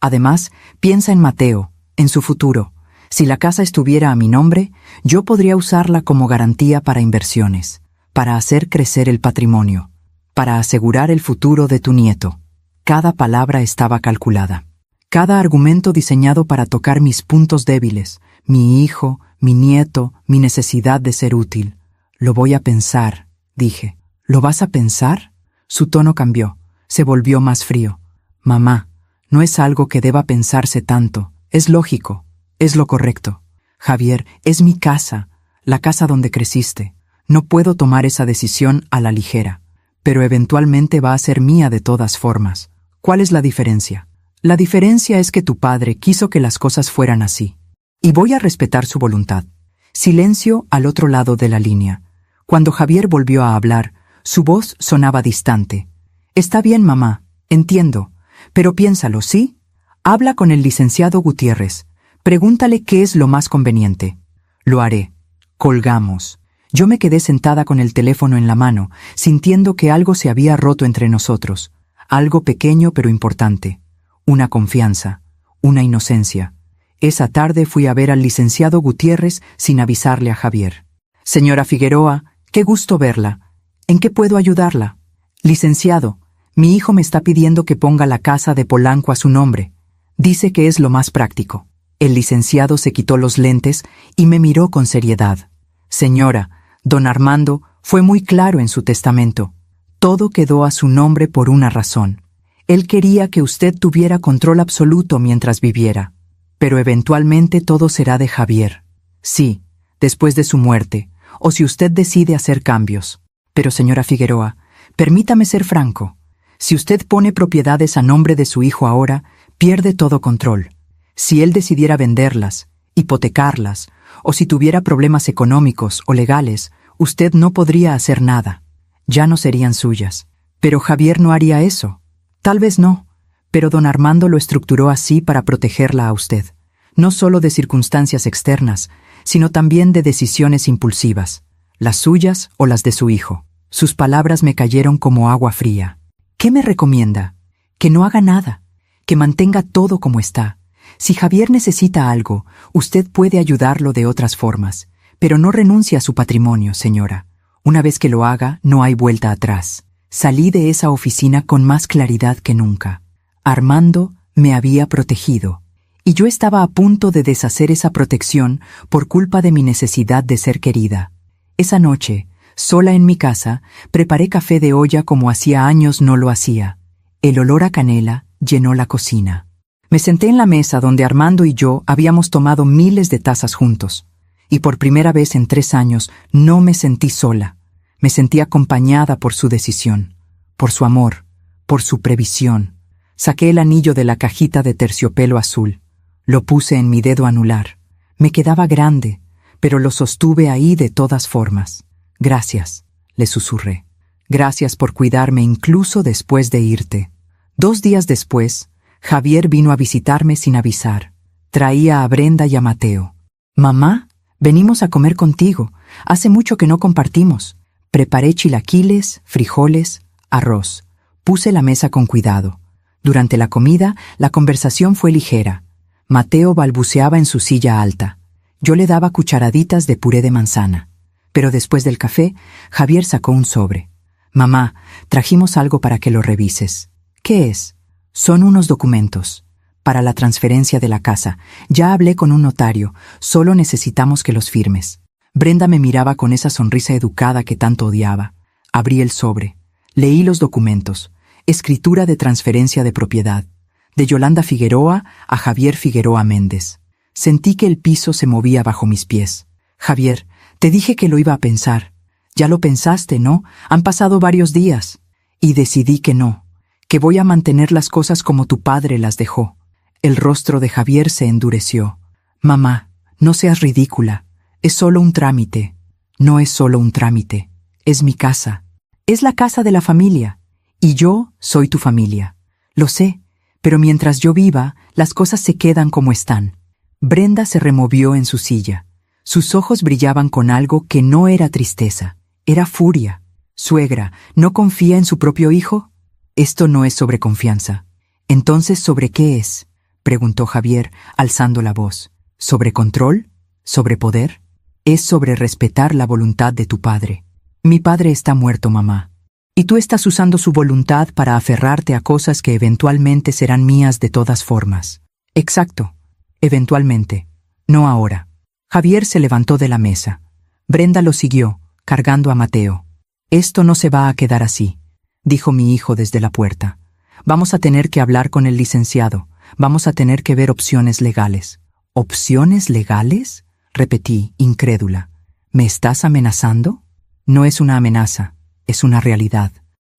Además, piensa en Mateo, en su futuro. Si la casa estuviera a mi nombre, yo podría usarla como garantía para inversiones, para hacer crecer el patrimonio, para asegurar el futuro de tu nieto. Cada palabra estaba calculada. Cada argumento diseñado para tocar mis puntos débiles, mi hijo, mi nieto, mi necesidad de ser útil. Lo voy a pensar, dije. ¿Lo vas a pensar? Su tono cambió, se volvió más frío. Mamá, no es algo que deba pensarse tanto, es lógico. Es lo correcto. Javier, es mi casa, la casa donde creciste. No puedo tomar esa decisión a la ligera. pero eventualmente va a ser mía de todas formas. ¿Cuál es la diferencia? La diferencia es que tu padre quiso que las cosas fueran así. Y voy a respetar su voluntad. Silencio al otro lado de la línea. Cuando Javier volvió a hablar, su voz sonaba distante. Está bien, mamá, entiendo, pero piénsalo, ¿sí? Habla con el licenciado Gutiérrez. Pregúntale qué es lo más conveniente. Lo haré. Colgamos. Yo me quedé sentada con el teléfono en la mano, sintiendo que algo se había roto entre nosotros. Algo pequeño pero importante. Una confianza. Una inocencia. Esa tarde fui a ver al licenciado Gutiérrez sin avisarle a Javier. Señora Figueroa, qué gusto verla. ¿En qué puedo ayudarla? Licenciado, mi hijo me está pidiendo que ponga la casa de Polanco a su nombre. Dice que es lo más práctico. El licenciado se quitó los lentes y me miró con seriedad. Señora, don Armando fue muy claro en su testamento. Todo quedó a su nombre por una razón. Él quería que usted tuviera control absoluto mientras viviera. Pero eventualmente todo será de Javier. Sí, después de su muerte, o si usted decide hacer cambios. Pero señora Figueroa, permítame ser franco. Si usted pone propiedades a nombre de su hijo ahora, pierde todo control. Si él decidiera venderlas, hipotecarlas, o si tuviera problemas económicos o legales, usted no podría hacer nada. Ya no serían suyas. Pero Javier no haría eso. Tal vez no, pero don Armando lo estructuró así para protegerla a usted. No solo de circunstancias externas, sino también de decisiones impulsivas, las suyas o las de su hijo. Sus palabras me cayeron como agua fría. ¿Qué me recomienda? Que no haga nada, que mantenga todo como está. Si Javier necesita algo, usted puede ayudarlo de otras formas, pero no renuncie a su patrimonio, señora. Una vez que lo haga, no hay vuelta atrás. Salí de esa oficina con más claridad que nunca. Armando me había protegido, y yo estaba a punto de deshacer esa protección por culpa de mi necesidad de ser querida. Esa noche, sola en mi casa, preparé café de olla como hacía años no lo hacía. El olor a canela llenó la cocina. Me senté en la mesa donde Armando y yo habíamos tomado miles de tazas juntos, y por primera vez en 3 años no me sentí sola. Me sentí acompañada por su decisión, por su amor, por su previsión. Saqué el anillo de la cajita de terciopelo azul. Lo puse en mi dedo anular. Me quedaba grande, pero lo sostuve ahí de todas formas. Gracias, le susurré. Gracias por cuidarme incluso después de irte. 2 días después, Javier vino a visitarme sin avisar. Traía a Brenda y a Mateo. Mamá, venimos a comer contigo. Hace mucho que no compartimos. Preparé chilaquiles, frijoles, arroz. Puse la mesa con cuidado. Durante la comida, la conversación fue ligera. Mateo balbuceaba en su silla alta. Yo le daba cucharaditas de puré de manzana. Pero después del café, Javier sacó un sobre. Mamá, trajimos algo para que lo revises. ¿Qué es? Son unos documentos. Para la transferencia de la casa. Ya hablé con un notario. Solo necesitamos que los firmes. Brenda me miraba con esa sonrisa educada que tanto odiaba. Abrí el sobre. Leí los documentos. Escritura de transferencia de propiedad. De Yolanda Figueroa a Javier Figueroa Méndez. Sentí que el piso se movía bajo mis pies. Javier, te dije que lo iba a pensar. Ya lo pensaste, ¿no? Han pasado varios días. Y decidí que no. Que voy a mantener las cosas como tu padre las dejó. El rostro de Javier se endureció. Mamá, no seas ridícula. Es solo un trámite. No es solo un trámite. Es mi casa. Es la casa de la familia. Y yo soy tu familia. Lo sé, pero mientras yo viva, las cosas se quedan como están. Brenda se removió en su silla. Sus ojos brillaban con algo que no era tristeza, era furia. Suegra, ¿no confía en su propio hijo? Esto no es sobre confianza. Entonces, ¿sobre qué es? Preguntó Javier, alzando la voz. ¿Sobre control? ¿Sobre poder? Es sobre respetar la voluntad de tu padre. Mi padre está muerto, mamá. Y tú estás usando su voluntad para aferrarte a cosas que eventualmente serán mías de todas formas. Exacto. Eventualmente. No ahora. Javier se levantó de la mesa. Brenda lo siguió, cargando a Mateo. Esto no se va a quedar así, dijo mi hijo desde la puerta. Vamos a tener que hablar con el licenciado. Vamos a tener que ver opciones legales. ¿Opciones legales? Repetí, incrédula. ¿Me estás amenazando? No es una amenaza, es una realidad.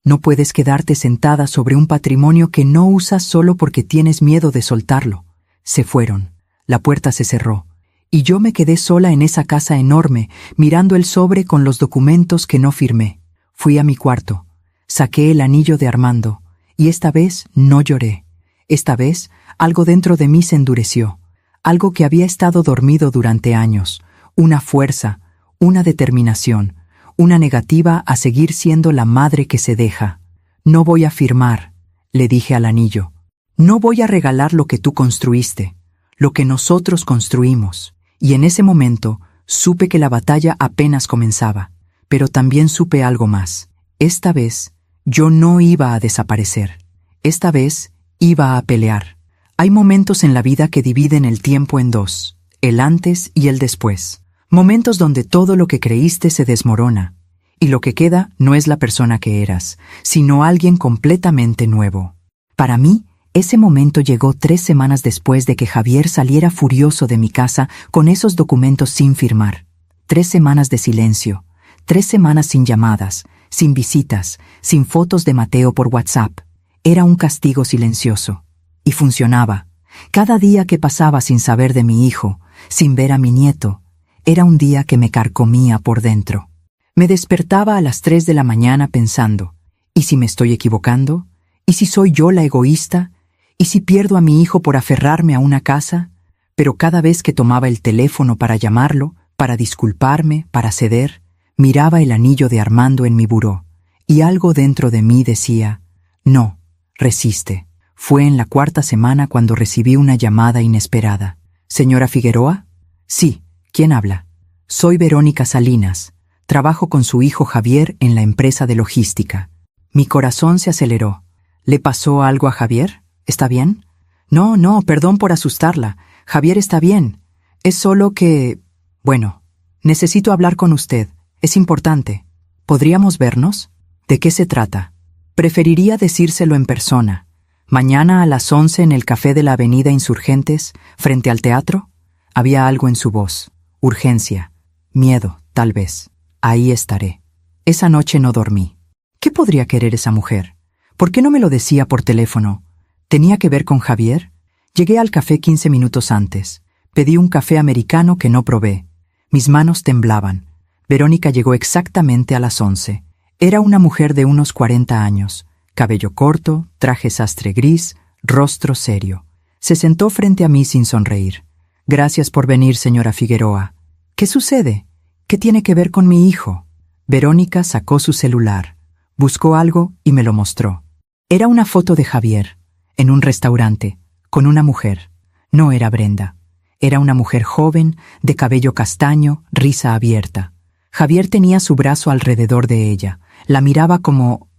No puedes quedarte sentada sobre un patrimonio que no usas solo porque tienes miedo de soltarlo. Se fueron. La puerta se cerró. Y yo me quedé sola en esa casa enorme, mirando el sobre con los documentos que no firmé. Fui a mi cuarto. Saqué el anillo de Armando. Y esta vez no lloré. Esta vez algo dentro de mí se endureció. Algo que había estado dormido durante años. Una fuerza, una determinación, una negativa a seguir siendo la madre que se deja. No voy a firmar, le dije al anillo. No voy a regalar lo que tú construiste, lo que nosotros construimos. Y en ese momento supe que la batalla apenas comenzaba, pero también supe algo más. Esta vez yo no iba a desaparecer. Esta vez iba a pelear. Hay momentos en la vida que dividen el tiempo en dos, el antes y el después. Momentos donde todo lo que creíste se desmorona, y lo que queda no es la persona que eras, sino alguien completamente nuevo. Para mí, ese momento llegó 3 semanas después de que Javier saliera furioso de mi casa con esos documentos sin firmar. 3 semanas de silencio, 3 semanas sin llamadas, sin visitas, sin fotos de Mateo por WhatsApp. Era un castigo silencioso. Y funcionaba. Cada día que pasaba sin saber de mi hijo, sin ver a mi nieto, era un día que me carcomía por dentro. Me despertaba a las 3 de la mañana pensando, ¿y si me estoy equivocando? ¿Y si soy yo la egoísta? ¿Y si pierdo a mi hijo por aferrarme a una casa? Pero cada vez que tomaba el teléfono para llamarlo, para disculparme, para ceder, miraba el anillo de Armando en mi buró, y algo dentro de mí decía, no, resiste. Fue en la 4ª semana cuando recibí una llamada inesperada. ¿Señora Figueroa? Sí, ¿quién habla? Soy Verónica Salinas. Trabajo con su hijo Javier en la empresa de logística. Mi corazón se aceleró. ¿Le pasó algo a Javier? ¿Está bien? No, perdón por asustarla. Javier está bien. Es solo que... Bueno, necesito hablar con usted. Es importante. ¿Podríamos vernos? ¿De qué se trata? Preferiría decírselo en persona. Mañana a las 11 en el café de la Avenida Insurgentes, frente al teatro. Había algo en su voz. Urgencia. Miedo, tal vez. Ahí estaré. Esa noche no dormí. ¿Qué podría querer esa mujer? ¿Por qué no me lo decía por teléfono? ¿Tenía que ver con Javier? Llegué al café 15 minutos antes. Pedí un café americano que no probé. Mis manos temblaban. Verónica llegó exactamente a las 11. Era una mujer de unos 40 años. Cabello corto, traje sastre gris, rostro serio. Se sentó frente a mí sin sonreír. Gracias por venir, señora Figueroa. ¿Qué sucede? ¿Qué tiene que ver con mi hijo? Verónica sacó su celular, buscó algo y me lo mostró. Era una foto de Javier, en un restaurante, con una mujer. No era Brenda. Era una mujer joven, de cabello castaño, risa abierta. Javier tenía su brazo alrededor de ella. La miraba como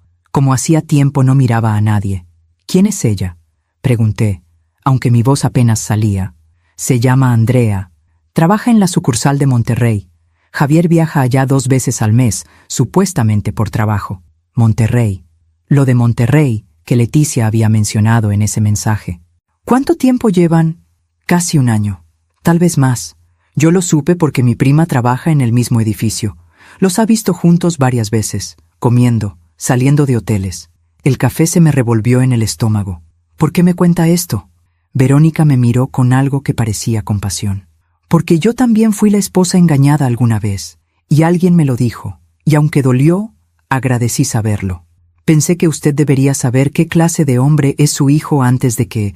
hacía tiempo no miraba a nadie. ¿Quién es ella? Pregunté, aunque mi voz apenas salía. Se llama Andrea. Trabaja en la sucursal de Monterrey. Javier viaja allá 2 veces al mes, supuestamente por trabajo. Monterrey. Lo de Monterrey, que Leticia había mencionado en ese mensaje. ¿Cuánto tiempo llevan? Casi 1 año. Tal vez más. Yo lo supe porque mi prima trabaja en el mismo edificio. Los ha visto juntos varias veces, comiendo, saliendo de hoteles. El café se me revolvió en el estómago. ¿Por qué me cuenta esto? Verónica me miró con algo que parecía compasión. Porque yo también fui la esposa engañada alguna vez, y alguien me lo dijo, y aunque dolió, agradecí saberlo. Pensé que usted debería saber qué clase de hombre es su hijo antes de que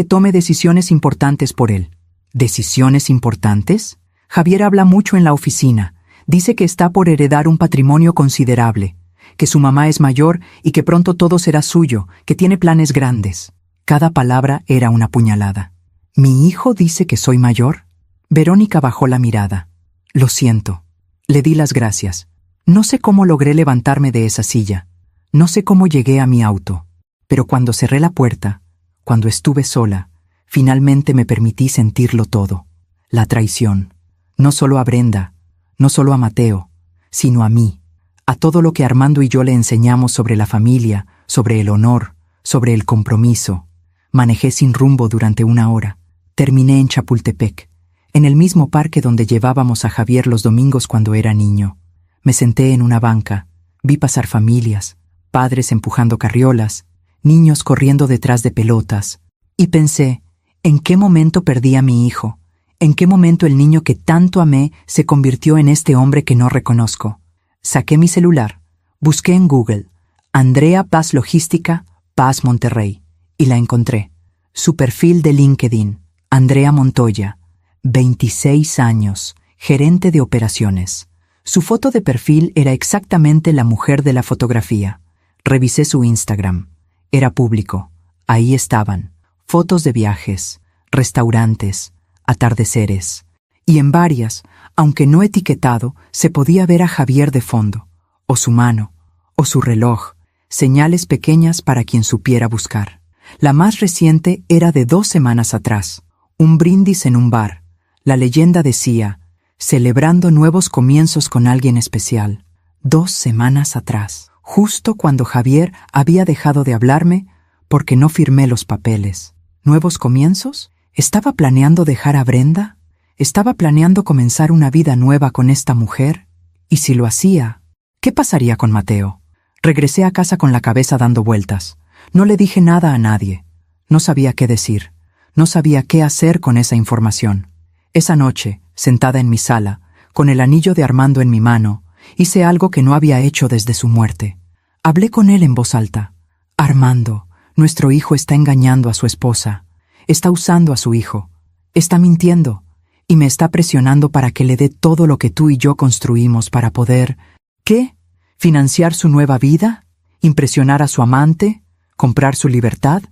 tome decisiones importantes por él. ¿Decisiones importantes? Javier habla mucho en la oficina. Dice que está por heredar un patrimonio considerable, que su mamá es mayor y que pronto todo será suyo, que tiene planes grandes. Cada palabra era una puñalada. ¿Mi hijo dice que soy mayor? Verónica bajó la mirada. Lo siento. Le di las gracias. No sé cómo logré levantarme de esa silla. No sé cómo llegué a mi auto. Pero cuando cerré la puerta, cuando estuve sola, finalmente me permití sentirlo todo. La traición. No solo a Brenda, no solo a Mateo, sino a mí. A todo lo que Armando y yo le enseñamos sobre la familia, sobre el honor, sobre el compromiso. Manejé sin rumbo durante 1 hora. Terminé en Chapultepec, en el mismo parque donde llevábamos a Javier los domingos cuando era niño. Me senté en una banca, Vi pasar familias, padres empujando carriolas, niños corriendo detrás de pelotas, y pensé, ¿en qué momento perdí a mi hijo? ¿En qué momento el niño que tanto amé se convirtió en este hombre que no reconozco? Saqué mi celular, busqué en Google, Andrea Paz Logística, Paz Monterrey, y la encontré. Su perfil de LinkedIn, Andrea Montoya, 26 años, gerente de operaciones. Su foto de perfil era exactamente la mujer de la fotografía. Revisé su Instagram. Era público. Ahí estaban. Fotos de viajes, restaurantes, atardeceres. Y en varias, aunque no etiquetado, se podía ver a Javier de fondo, o su mano, o su reloj, señales pequeñas para quien supiera buscar. La más reciente era de 2 semanas atrás, un brindis en un bar. La leyenda decía, celebrando nuevos comienzos con alguien especial. 2 semanas atrás, justo cuando Javier había dejado de hablarme porque no firmé los papeles. ¿Nuevos comienzos? ¿Estaba planeando dejar a Brenda? ¿Estaba planeando comenzar una vida nueva con esta mujer? Y si lo hacía, ¿qué pasaría con Mateo? Regresé a casa con la cabeza dando vueltas. No le dije nada a nadie. No sabía qué decir. No sabía qué hacer con esa información. Esa noche, sentada en mi sala, con el anillo de Armando en mi mano, hice algo que no había hecho desde su muerte. Hablé con él en voz alta. Armando, nuestro hijo está engañando a su esposa. Está usando a su hijo. Está mintiendo. Y me está presionando para que le dé todo lo que tú y yo construimos para poder... ¿Qué? ¿Financiar su nueva vida? ¿Impresionar a su amante? ¿Comprar su libertad?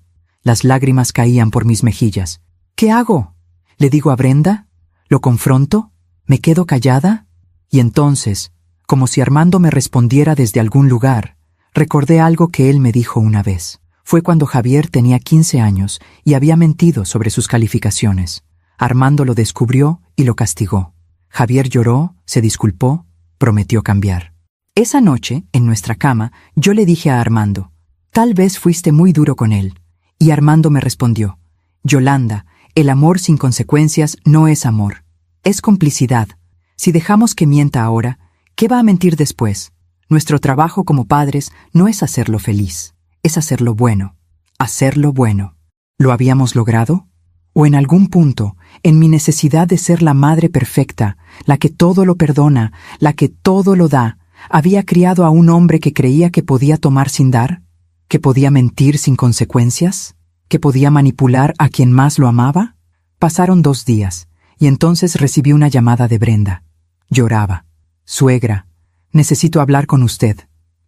Las lágrimas caían por mis mejillas. ¿Qué hago? ¿Le digo a Brenda? ¿Lo confronto? ¿Me quedo callada? Y entonces, como si Armando me respondiera desde algún lugar, recordé algo que él me dijo una vez. Fue cuando Javier tenía 15 años y había mentido sobre sus calificaciones. Armando lo descubrió y lo castigó. Javier lloró, se disculpó, prometió cambiar. Esa noche, en nuestra cama, yo le dije a Armando, tal vez fuiste muy duro con él. Y Armando me respondió, Yolanda, el amor sin consecuencias no es amor. Es complicidad. Si dejamos que mienta ahora, ¿qué va a mentir después? Nuestro trabajo como padres no es hacerlo feliz, es hacerlo bueno. Hacerlo bueno. ¿Lo habíamos logrado? ¿O en algún punto, en mi necesidad de ser la madre perfecta, la que todo lo perdona, la que todo lo da, había criado a un hombre que creía que podía tomar sin dar? ¿Que podía mentir sin consecuencias? ¿Que podía manipular a quien más lo amaba? Pasaron 2 días, y entonces recibí una llamada de Brenda. Lloraba. Suegra, necesito hablar con usted.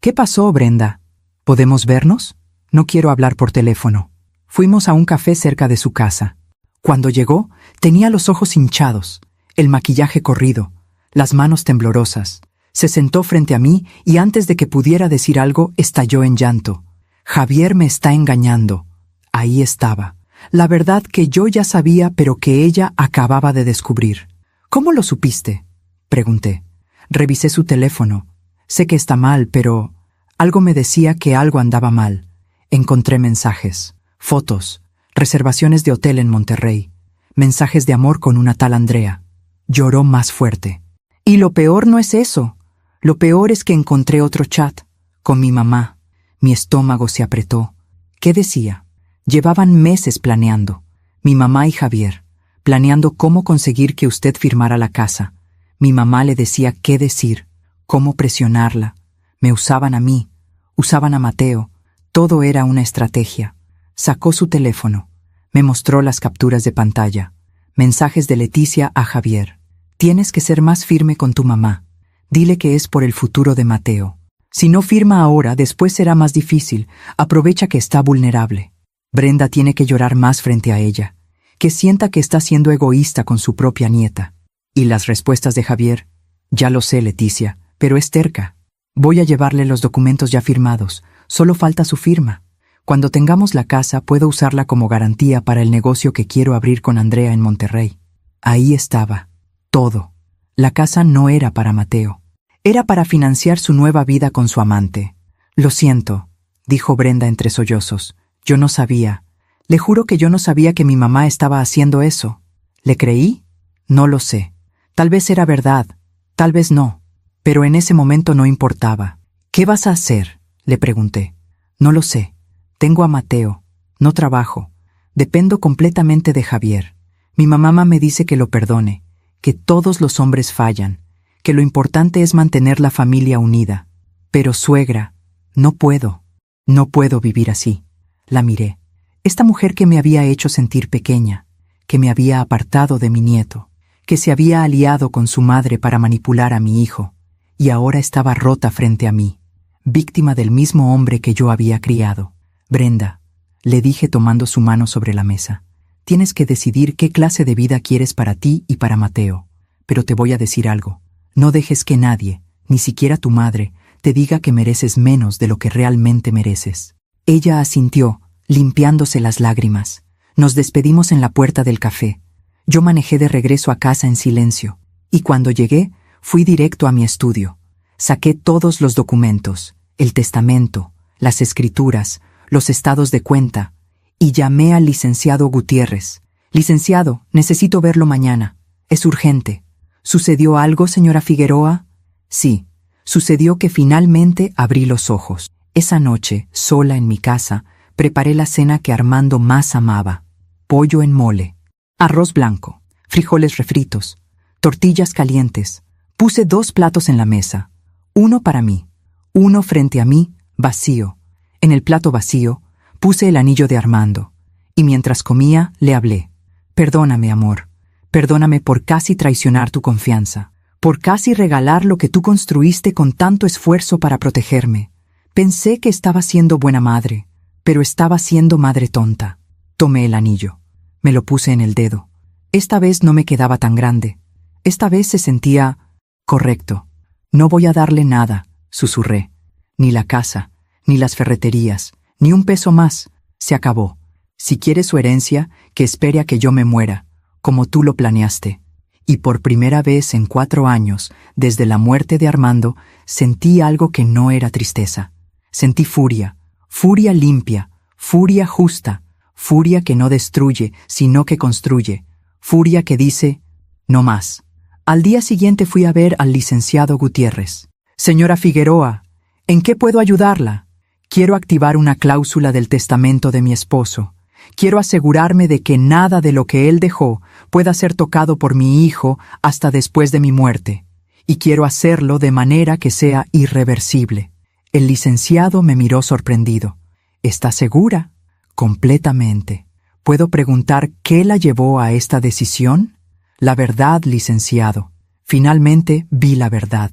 ¿Qué pasó, Brenda? ¿Podemos vernos? No quiero hablar por teléfono. Fuimos a un café cerca de su casa. Cuando llegó, tenía los ojos hinchados, el maquillaje corrido, las manos temblorosas. Se sentó frente a mí y antes de que pudiera decir algo, estalló en llanto. Javier me está engañando. Ahí estaba. La verdad que yo ya sabía, pero que ella acababa de descubrir. ¿Cómo lo supiste? Pregunté. Revisé su teléfono. Sé que está mal, pero... algo me decía que algo andaba mal. Encontré mensajes, fotos, reservaciones de hotel en Monterrey, mensajes de amor con una tal Andrea. Lloró más fuerte. Y lo peor no es eso. Lo peor es que encontré otro chat, con mi mamá. Mi estómago se apretó. ¿Qué decía? Llevaban meses planeando, mi mamá y Javier, planeando cómo conseguir que usted firmara la casa. Mi mamá le decía qué decir, cómo presionarla. Me usaban a mí, usaban a Mateo. Todo era una estrategia. Sacó su teléfono. Me mostró las capturas de pantalla. Mensajes de Leticia a Javier. Tienes que ser más firme con tu mamá. Dile que es por el futuro de Mateo. Si no firma ahora, después será más difícil. Aprovecha que está vulnerable. Brenda tiene que llorar más frente a ella. Que sienta que está siendo egoísta con su propia nieta. Y las respuestas de Javier. Ya lo sé, Leticia, pero es terca. Voy a llevarle los documentos ya firmados. Solo falta su firma. Cuando tengamos la casa, puedo usarla como garantía para el negocio que quiero abrir con Andrea en Monterrey. Ahí estaba. Todo. La casa no era para Mateo. Era para financiar su nueva vida con su amante. Lo siento, dijo Brenda entre sollozos. Yo no sabía. Le juro que yo no sabía que mi mamá estaba haciendo eso. ¿Le creí? No lo sé. Tal vez era verdad, tal vez no. Pero en ese momento no importaba. ¿Qué vas a hacer?, le pregunté. No lo sé. Tengo a Mateo. No trabajo. Dependo completamente de Javier. Mi mamá me dice que lo perdone, que todos los hombres fallan, que lo importante es mantener la familia unida. Pero, suegra, no puedo. No puedo vivir así. La miré. Esta mujer que me había hecho sentir pequeña, que me había apartado de mi nieto, que se había aliado con su madre para manipular a mi hijo, y ahora estaba rota frente a mí, víctima del mismo hombre que yo había criado. Brenda, le dije tomando su mano sobre la mesa, tienes que decidir qué clase de vida quieres para ti y para Mateo. Pero te voy a decir algo. No dejes que nadie, ni siquiera tu madre, te diga que mereces menos de lo que realmente mereces. Ella asintió, limpiándose las lágrimas. Nos despedimos en la puerta del café. Yo manejé de regreso a casa en silencio, y cuando llegué, fui directo a mi estudio. Saqué todos los documentos, el testamento, las escrituras, los estados de cuenta, y llamé al licenciado Gutiérrez. Licenciado, necesito verlo mañana. Es urgente. ¿Sucedió algo, señora Figueroa? Sí. Sucedió que finalmente abrí los ojos. Esa noche, sola en mi casa, preparé la cena que Armando más amaba. Pollo en mole, arroz blanco, frijoles refritos, tortillas calientes. Puse 2 platos en la mesa, uno para mí, uno frente a mí, vacío. En el plato vacío, puse el anillo de Armando, y mientras comía, le hablé. Perdóname, amor. Perdóname por casi traicionar tu confianza, por casi regalar lo que tú construiste con tanto esfuerzo para protegerme. Pensé que estaba siendo buena madre, pero estaba siendo madre tonta. Tomé el anillo. Me lo puse en el dedo. Esta vez no me quedaba tan grande. Esta vez se sentía correcto. No voy a darle nada, susurré. Ni la casa, ni las ferreterías, ni un peso más. Se acabó. Si quiere su herencia, que espere a que yo me muera, como tú lo planeaste. Y por primera vez en 4 años, desde la muerte de Armando, sentí algo que no era tristeza. Sentí furia, furia limpia, furia justa, furia que no destruye, sino que construye, furia que dice, no más. Al día siguiente fui a ver al licenciado Gutiérrez. Señora Figueroa, ¿en qué puedo ayudarla? Quiero activar una cláusula del testamento de mi esposo. Quiero asegurarme de que nada de lo que él dejó pueda ser tocado por mi hijo hasta después de mi muerte. Y quiero hacerlo de manera que sea irreversible. El licenciado me miró sorprendido. ¿Estás segura? Completamente. ¿Puedo preguntar qué la llevó a esta decisión? La verdad, licenciado. Finalmente vi la verdad.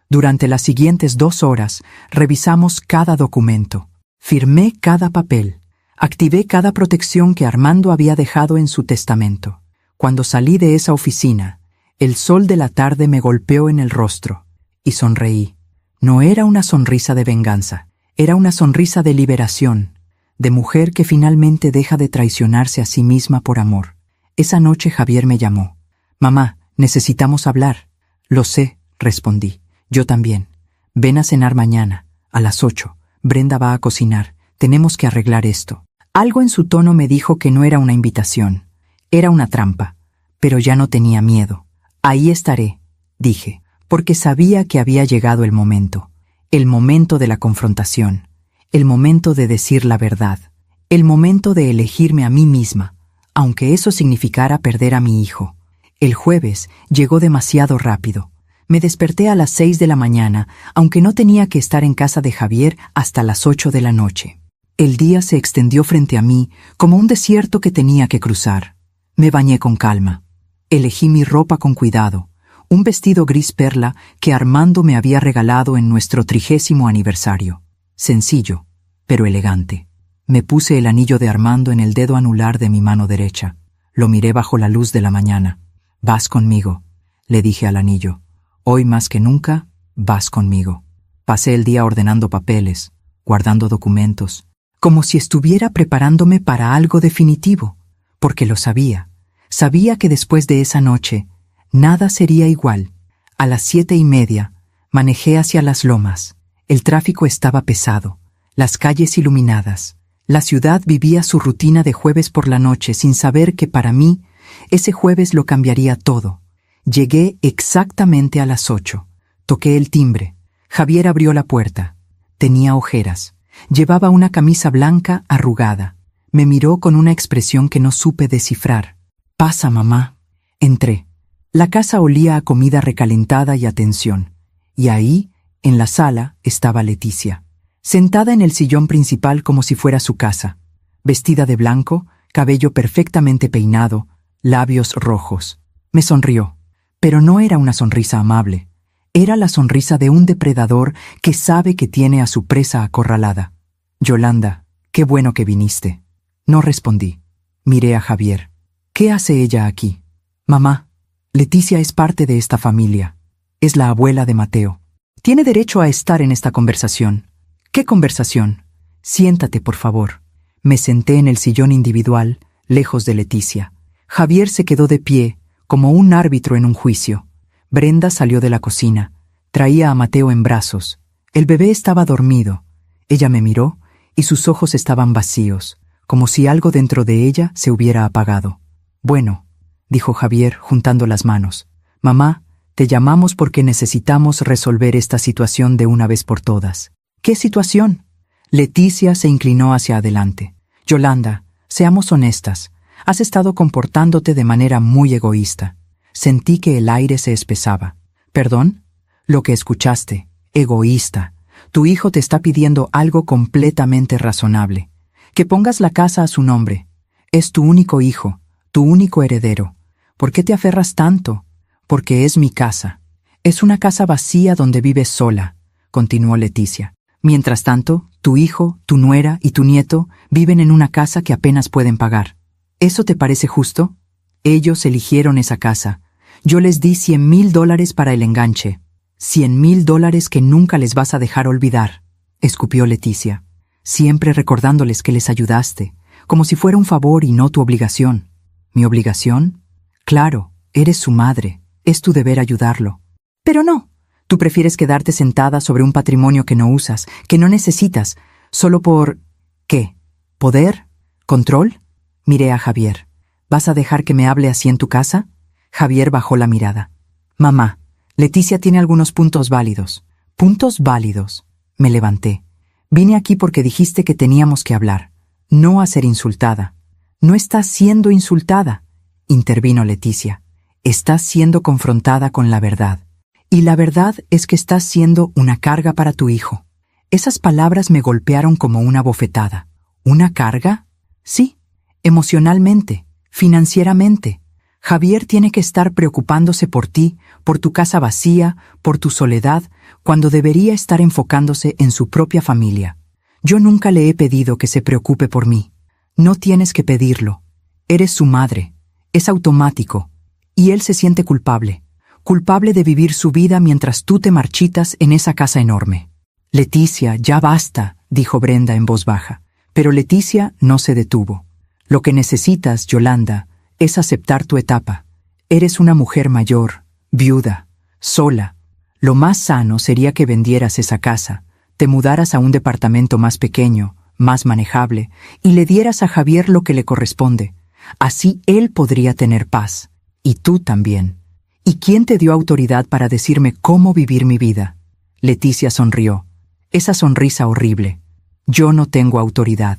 Durante las siguientes 2 horas revisamos cada documento. Firmé cada papel. Activé cada protección que Armando había dejado en su testamento. Cuando salí de esa oficina, el sol de la tarde me golpeó en el rostro y sonreí. No era una sonrisa de venganza, era una sonrisa de liberación, de mujer que finalmente deja de traicionarse a sí misma por amor. Esa noche Javier me llamó. Mamá, necesitamos hablar. Lo sé, respondí. Yo también. Ven a cenar mañana, a las 8. Brenda va a cocinar. Tenemos que arreglar esto. Algo en su tono me dijo que no era una invitación, era una trampa, pero ya no tenía miedo. Ahí estaré, dije, porque sabía que había llegado el momento de la confrontación, el momento de decir la verdad, el momento de elegirme a mí misma, aunque eso significara perder a mi hijo. El jueves llegó demasiado rápido. Me desperté a las 6 de la mañana, aunque no tenía que estar en casa de Javier hasta las 8 de la noche. El día se extendió frente a mí como un desierto que tenía que cruzar. Me bañé con calma. Elegí mi ropa con cuidado, un vestido gris perla que Armando me había regalado en nuestro 30º aniversario. Sencillo, pero elegante. Me puse el anillo de Armando en el dedo anular de mi mano derecha. Lo miré bajo la luz de la mañana. Vas conmigo, le dije al anillo. Hoy más que nunca, vas conmigo. Pasé el día ordenando papeles, guardando documentos, como si estuviera preparándome para algo definitivo, porque lo sabía. Sabía que después de esa noche, nada sería igual. A las 7:30, manejé hacia las lomas. El tráfico estaba pesado, las calles iluminadas. La ciudad vivía su rutina de jueves por la noche sin saber que para mí, ese jueves lo cambiaría todo. Llegué exactamente a las 8. Toqué el timbre. Javier abrió la puerta. Tenía ojeras. Llevaba una camisa blanca arrugada. Me miró con una expresión que no supe descifrar. «Pasa, mamá». Entré. La casa olía a comida recalentada y a tensión. Y ahí, en la sala, estaba Leticia, sentada en el sillón principal como si fuera su casa, vestida de blanco, cabello perfectamente peinado, labios rojos. Me sonrió, pero no era una sonrisa amable. Era la sonrisa de un depredador que sabe que tiene a su presa acorralada. «Yolanda, qué bueno que viniste». No respondí. Miré a Javier. «¿Qué hace ella aquí?» «Mamá, Leticia es parte de esta familia. Es la abuela de Mateo. Tiene derecho a estar en esta conversación». «¿Qué conversación? Siéntate, por favor». Me senté en el sillón individual, lejos de Leticia. Javier se quedó de pie, como un árbitro en un juicio. Brenda salió de la cocina. Traía a Mateo en brazos. El bebé estaba dormido. Ella me miró y sus ojos estaban vacíos, como si algo dentro de ella se hubiera apagado. «Bueno», dijo Javier, juntando las manos. «Mamá, te llamamos porque necesitamos resolver esta situación de una vez por todas». «¿Qué situación?» Leticia se inclinó hacia adelante. «Yolanda, seamos honestas. Has estado comportándote de manera muy egoísta». Sentí que el aire se espesaba. «¿Perdón?» «Lo que escuchaste. Egoísta. Tu hijo te está pidiendo algo completamente razonable. Que pongas la casa a su nombre. Es tu único hijo, tu único heredero. ¿Por qué te aferras tanto?» «Porque es mi casa. Es una casa vacía donde vives sola», continuó Leticia. «Mientras tanto, tu hijo, tu nuera y tu nieto viven en una casa que apenas pueden pagar. ¿Eso te parece justo? Ellos eligieron esa casa. Yo les di $100,000 para el enganche. $100,000 que nunca les vas a dejar olvidar», escupió Leticia, siempre recordándoles que les ayudaste, como si fuera un favor y no tu obligación. ¿Mi obligación? Claro, eres su madre, es tu deber ayudarlo. Pero no. Tú prefieres quedarte sentada sobre un patrimonio que no usas, que no necesitas, solo por... ¿qué? ¿Poder? ¿Control? Miré a Javier. ¿Vas a dejar que me hable así en tu casa? Javier bajó la mirada. «Mamá, Leticia tiene algunos puntos válidos». «¿Puntos válidos?» Me levanté. «Vine aquí porque dijiste que teníamos que hablar, no a ser insultada». «No estás siendo insultada», intervino Leticia. «Estás siendo confrontada con la verdad. Y la verdad es que estás siendo una carga para tu hijo». Esas palabras me golpearon como una bofetada. ¿Una carga? Sí, emocionalmente, financieramente. Javier tiene que estar preocupándose por ti, por tu casa vacía, por tu soledad, cuando debería estar enfocándose en su propia familia. Yo nunca le he pedido que se preocupe por mí. No tienes que pedirlo. Eres su madre. Es automático. Y él se siente culpable. Culpable de vivir su vida mientras tú te marchitas en esa casa enorme. «Leticia, ya basta», dijo Brenda en voz baja. Pero Leticia no se detuvo. «Lo que necesitas, Yolanda, es aceptar tu etapa. Eres una mujer mayor, viuda, sola. Lo más sano sería que vendieras esa casa, te mudaras a un departamento más pequeño, más manejable, y le dieras a Javier lo que le corresponde. Así él podría tener paz. Y tú también. ¿Y quién te dio autoridad para decirme cómo vivir mi vida?» Leticia sonrió. Esa sonrisa horrible. «Yo no tengo autoridad,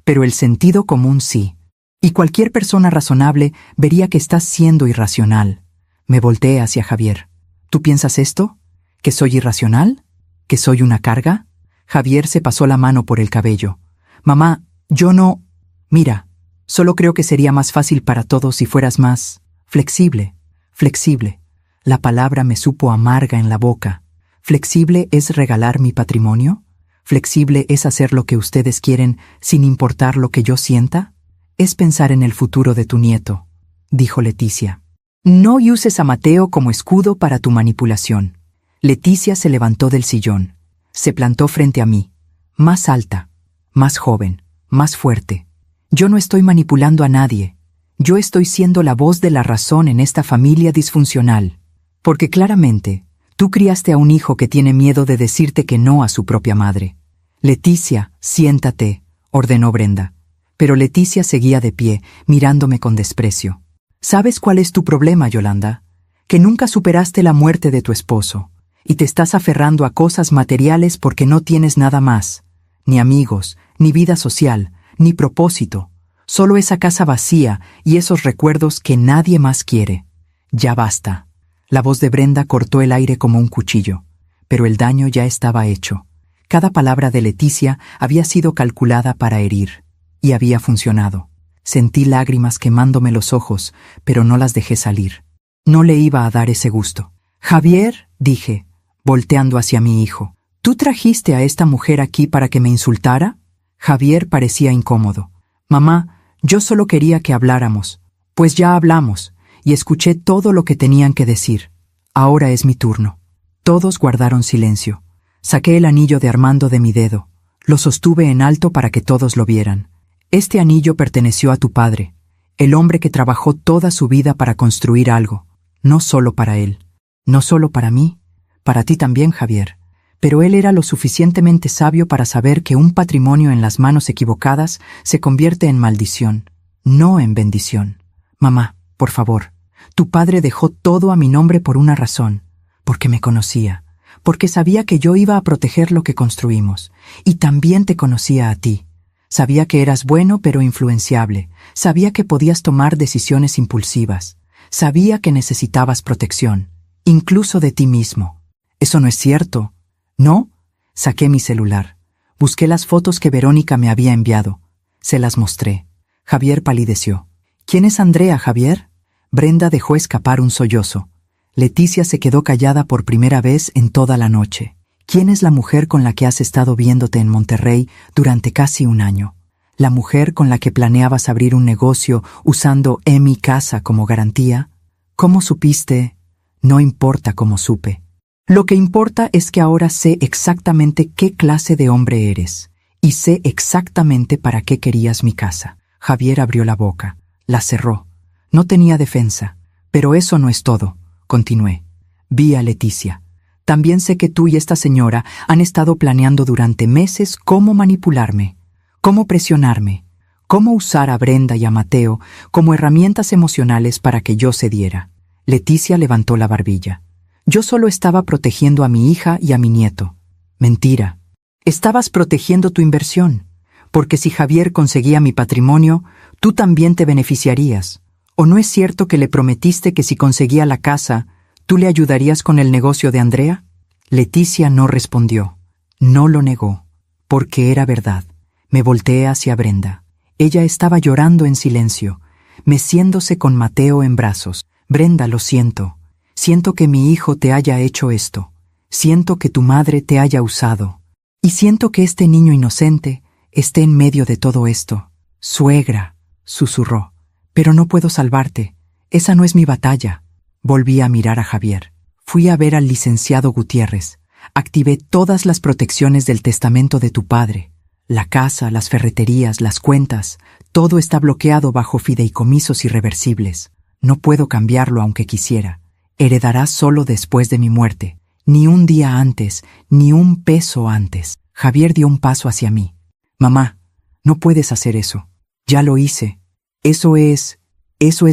pero el sentido común sí. Y cualquier persona razonable vería que estás siendo irracional». Me volteé hacia Javier. «¿Tú piensas esto? ¿Que soy irracional? ¿Que soy una carga?» Javier se pasó la mano por el cabello. «Mamá, yo no... Mira, solo creo que sería más fácil para todos si fueras más... flexible. Flexible». La palabra me supo amarga en la boca. ¿Flexible es regalar mi patrimonio? ¿Flexible es hacer lo que ustedes quieren sin importar lo que yo sienta? Es pensar en el futuro de tu nieto», dijo Leticia. «No uses a Mateo como escudo para tu manipulación». Leticia se levantó del sillón. Se plantó frente a mí, más alta, más joven, más fuerte. «Yo no estoy manipulando a nadie. Yo estoy siendo la voz de la razón en esta familia disfuncional. Porque claramente, tú criaste a un hijo que tiene miedo de decirte que no a su propia madre». «Leticia, siéntate», ordenó Brenda. Pero Leticia seguía de pie, mirándome con desprecio. «¿Sabes cuál es tu problema, Yolanda? Que nunca superaste la muerte de tu esposo. y te estás aferrando a cosas materiales porque no tienes nada más, ni amigos, ni vida social, ni propósito, solo esa casa vacía y esos recuerdos que nadie más quiere. Ya basta. La voz de Brenda cortó el aire como un cuchillo, pero el daño ya estaba hecho. Cada palabra de Leticia había sido calculada para herir, y había funcionado. Sentí lágrimas quemándome los ojos, pero no las dejé salir. No le iba a dar ese gusto. «Javier», dije, volteando hacia mi hijo, «¿tú trajiste a esta mujer aquí para que me insultara?» Javier parecía incómodo. «Mamá, yo solo quería que habláramos. Pues ya hablamos, y escuché todo lo que tenían que decir. Ahora es mi turno». Todos guardaron silencio. Saqué el anillo de Armando de mi dedo. Lo sostuve en alto para que todos lo vieran. «Este anillo perteneció a tu padre, el hombre que trabajó toda su vida para construir algo. No solo para él, no solo para mí, para ti también, Javier. Pero él era lo suficientemente sabio para saber que un patrimonio en las manos equivocadas se convierte en maldición, no en bendición. Mamá, por favor, tu padre dejó todo a mi nombre por una razón, porque me conocía, porque sabía que yo iba a proteger lo que construimos, y también te conocía a ti. Sabía que eras bueno pero influenciable, sabía que podías tomar decisiones impulsivas, sabía que necesitabas protección, incluso de ti mismo. Eso no es cierto, ¿no? Saqué mi celular. Busqué las fotos que Verónica me había enviado. Se las mostré. Javier palideció. «¿Quién es Andrea, Javier?» Brenda dejó escapar un sollozo. Leticia se quedó callada por primera vez en toda la noche. «¿Quién es la mujer con la que has estado viéndote en Monterrey durante casi un año? ¿La mujer con la que planeabas abrir un negocio usando mi casa como garantía? ¿Cómo supiste?» «No importa cómo supe. Lo que importa es que ahora sé exactamente qué clase de hombre eres, y sé exactamente para qué querías mi casa». Javier abrió la boca, la cerró. No tenía defensa, pero eso no es todo, continué. Vi a Leticia. También sé que tú y esta señora han estado planeando durante meses cómo manipularme, cómo presionarme, cómo usar a Brenda y a Mateo como herramientas emocionales para que yo cediera. Leticia levantó la barbilla. «Yo solo estaba protegiendo a mi hija y a mi nieto». «Mentira. Estabas protegiendo tu inversión, porque si Javier conseguía mi patrimonio, tú también te beneficiarías. ¿O no es cierto que le prometiste que si conseguía la casa, tú le ayudarías con el negocio de Andrea?» Leticia no respondió. No lo negó, porque era verdad. Me volteé hacia Brenda. Ella estaba llorando en silencio, meciéndose con Mateo en brazos. «Brenda, lo siento. Siento que mi hijo te haya hecho esto. Siento que tu madre te haya usado. Y siento que este niño inocente esté en medio de todo esto». «Suegra», susurró. «Pero no puedo salvarte. Esa no es mi batalla». Volví a mirar a Javier. Fui a ver al licenciado Gutiérrez. Activé todas las protecciones del testamento de tu padre. La casa, las ferreterías, las cuentas, todo está bloqueado bajo fideicomisos irreversibles. No puedo cambiarlo aunque quisiera. Heredarás solo después de mi muerte. Ni un día antes, ni un peso antes. Javier dio un paso hacia mí. «Mamá, no puedes hacer eso. Ya lo hice. Eso es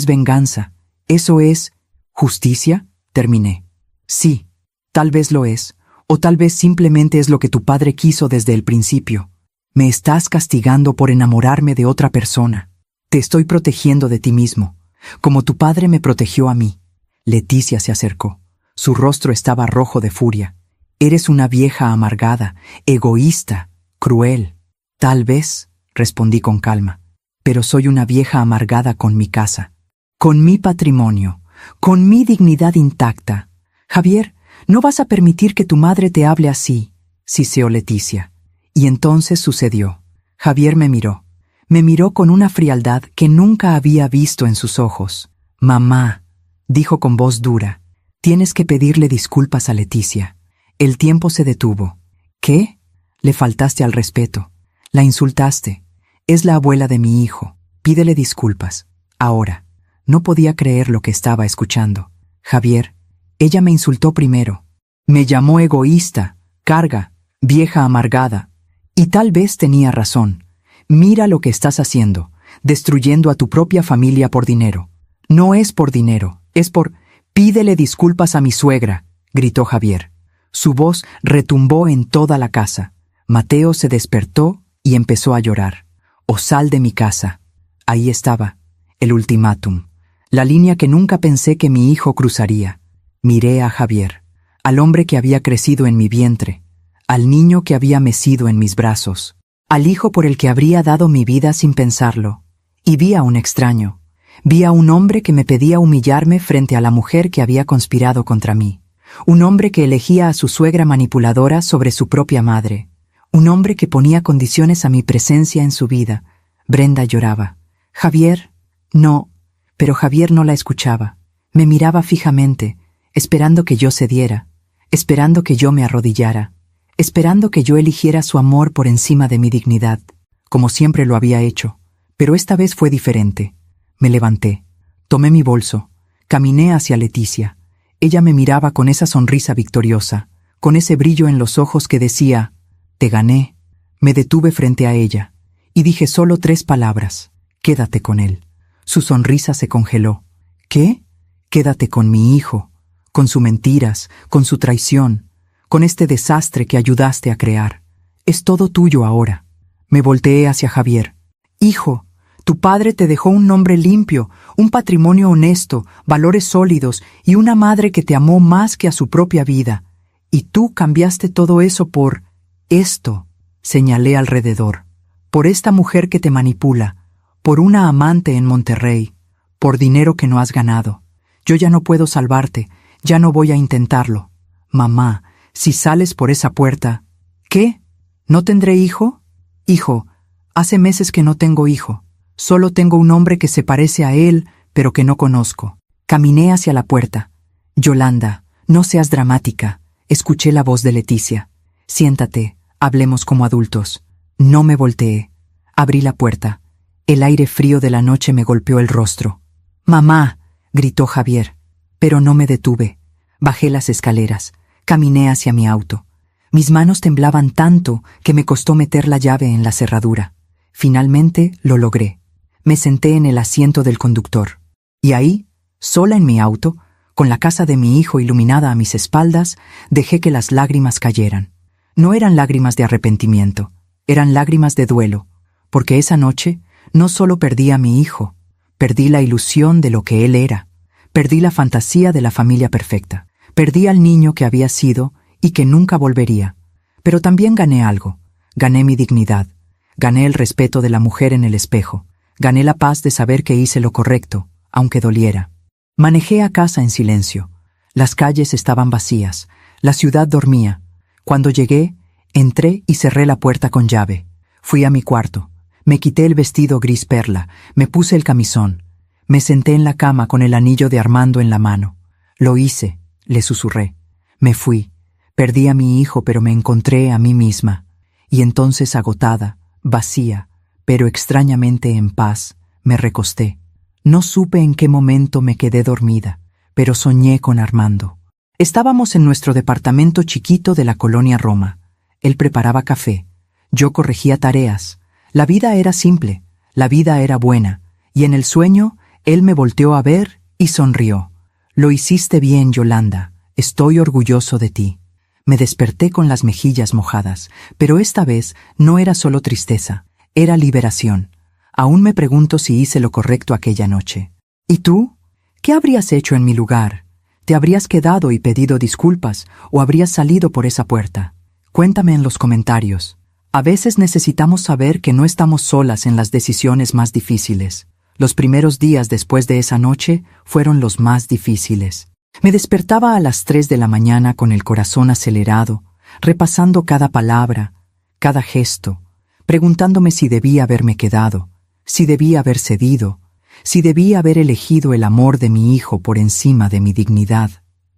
venganza. Eso es justicia», terminé. «Sí, tal vez lo es, o tal vez simplemente es lo que tu padre quiso desde el principio. Me estás castigando por enamorarme de otra persona. Te estoy protegiendo de ti mismo, como tu padre me protegió a mí». Leticia se acercó. Su rostro estaba rojo de furia. «Eres una vieja amargada, egoísta, cruel». «Tal vez», respondí con calma, «pero soy una vieja amargada con mi casa, con mi patrimonio, con mi dignidad intacta. Javier, no vas a permitir que tu madre te hable así», siseó Leticia. Y entonces sucedió. Javier me miró con una frialdad que nunca había visto en sus ojos. «Mamá», dijo con voz dura, «tienes que pedirle disculpas a Leticia». El tiempo se detuvo. «¿Qué? Le faltaste al respeto. La insultaste. Es la abuela de mi hijo. Pídele disculpas. Ahora». No podía creer lo que estaba escuchando. «Javier, ella me insultó primero. Me llamó egoísta, carga, vieja amargada. Y tal vez tenía razón. Mira lo que estás haciendo, destruyendo a tu propia familia por dinero. No es por dinero, es por... Pídele disculpas a mi suegra», gritó Javier. Su voz retumbó en toda la casa. Mateo se despertó y empezó a llorar. «O sal de mi casa». Ahí estaba, el ultimátum, la línea que nunca pensé que mi hijo cruzaría. Miré a Javier, al hombre que había crecido en mi vientre, al niño que había mecido en mis brazos, al hijo por el que habría dado mi vida sin pensarlo. Y vi a un extraño, vi a un hombre que me pedía humillarme frente a la mujer que había conspirado contra mí, un hombre que elegía a su suegra manipuladora sobre su propia madre, un hombre que ponía condiciones a mi presencia en su vida. Brenda lloraba. Javier, no, pero Javier no la escuchaba. Me miraba fijamente, esperando que yo cediera, esperando que yo me arrodillara, esperando que yo eligiera su amor por encima de mi dignidad, como siempre lo había hecho. Pero esta vez fue diferente. Me levanté, tomé mi bolso, caminé hacia Leticia. Ella me miraba con esa sonrisa victoriosa, con ese brillo en los ojos que decía, «Te gané». Me detuve frente a ella y dije solo 3 palabras: «Quédate con él». Su sonrisa se congeló. «¿Qué?» «Quédate con mi hijo, con sus mentiras, con su traición, con este desastre que ayudaste a crear. Es todo tuyo ahora». Me volteé hacia Javier. «Hijo, tu padre te dejó un nombre limpio, un patrimonio honesto, valores sólidos y una madre que te amó más que a su propia vida. Y tú cambiaste todo eso por esto», señalé alrededor, «por esta mujer que te manipula, por una amante en Monterrey, por dinero que no has ganado. Yo ya no puedo salvarte, ya no voy a intentarlo. Mamá, si sales por esa puerta...» «¿Qué? ¿No tendré hijo?» «Hijo, hace meses que no tengo hijo. Solo tengo un hombre que se parece a él, pero que no conozco». Caminé hacia la puerta. «Yolanda, no seas dramática», escuché la voz de Leticia. «Siéntate, hablemos como adultos». No me volteé. Abrí la puerta. El aire frío de la noche me golpeó el rostro. «Mamá», gritó Javier, pero no me detuve. Bajé las escaleras, caminé hacia mi auto. Mis manos temblaban tanto que me costó meter la llave en la cerradura. Finalmente lo logré. Me senté en el asiento del conductor. Y ahí, sola en mi auto, con la casa de mi hijo iluminada a mis espaldas, dejé que las lágrimas cayeran. No eran lágrimas de arrepentimiento, eran lágrimas de duelo, porque esa noche no solo perdí a mi hijo, perdí la ilusión de lo que él era, perdí la fantasía de la familia perfecta, perdí al niño que había sido y que nunca volvería. Pero también gané algo, gané mi dignidad, gané el respeto de la mujer en el espejo, gané la paz de saber que hice lo correcto, aunque doliera. Manejé a casa en silencio. Las calles estaban vacías, la ciudad dormía. Cuando llegué, entré y cerré la puerta con llave. Fui a mi cuarto, me quité el vestido gris perla, me puse el camisón, me senté en la cama con el anillo de Armando en la mano. «Lo hice», le susurré. Me fui. Perdí a mi hijo, pero me encontré a mí misma. Y entonces, agotada, vacía, pero extrañamente en paz, me recosté. No supe en qué momento me quedé dormida, pero soñé con Armando. Estábamos en nuestro departamento chiquito de la colonia Roma. Él preparaba café. Yo corregía tareas. La vida era simple, la vida era buena, y en el sueño, él me volteó a ver y sonrió. «Lo hiciste bien, Yolanda. Estoy orgulloso de ti». Me desperté con las mejillas mojadas, pero esta vez no era solo tristeza, era liberación. Aún me pregunto si hice lo correcto aquella noche. ¿Y tú? ¿Qué habrías hecho en mi lugar? ¿Te habrías quedado y pedido disculpas o habrías salido por esa puerta? Cuéntame en los comentarios. A veces necesitamos saber que no estamos solas en las decisiones más difíciles. Los primeros días después de esa noche fueron los más difíciles. Me despertaba a las 3 de la mañana con el corazón acelerado, repasando cada palabra, cada gesto, preguntándome si debía haberme quedado, si debía haber cedido, si debía haber elegido el amor de mi hijo por encima de mi dignidad.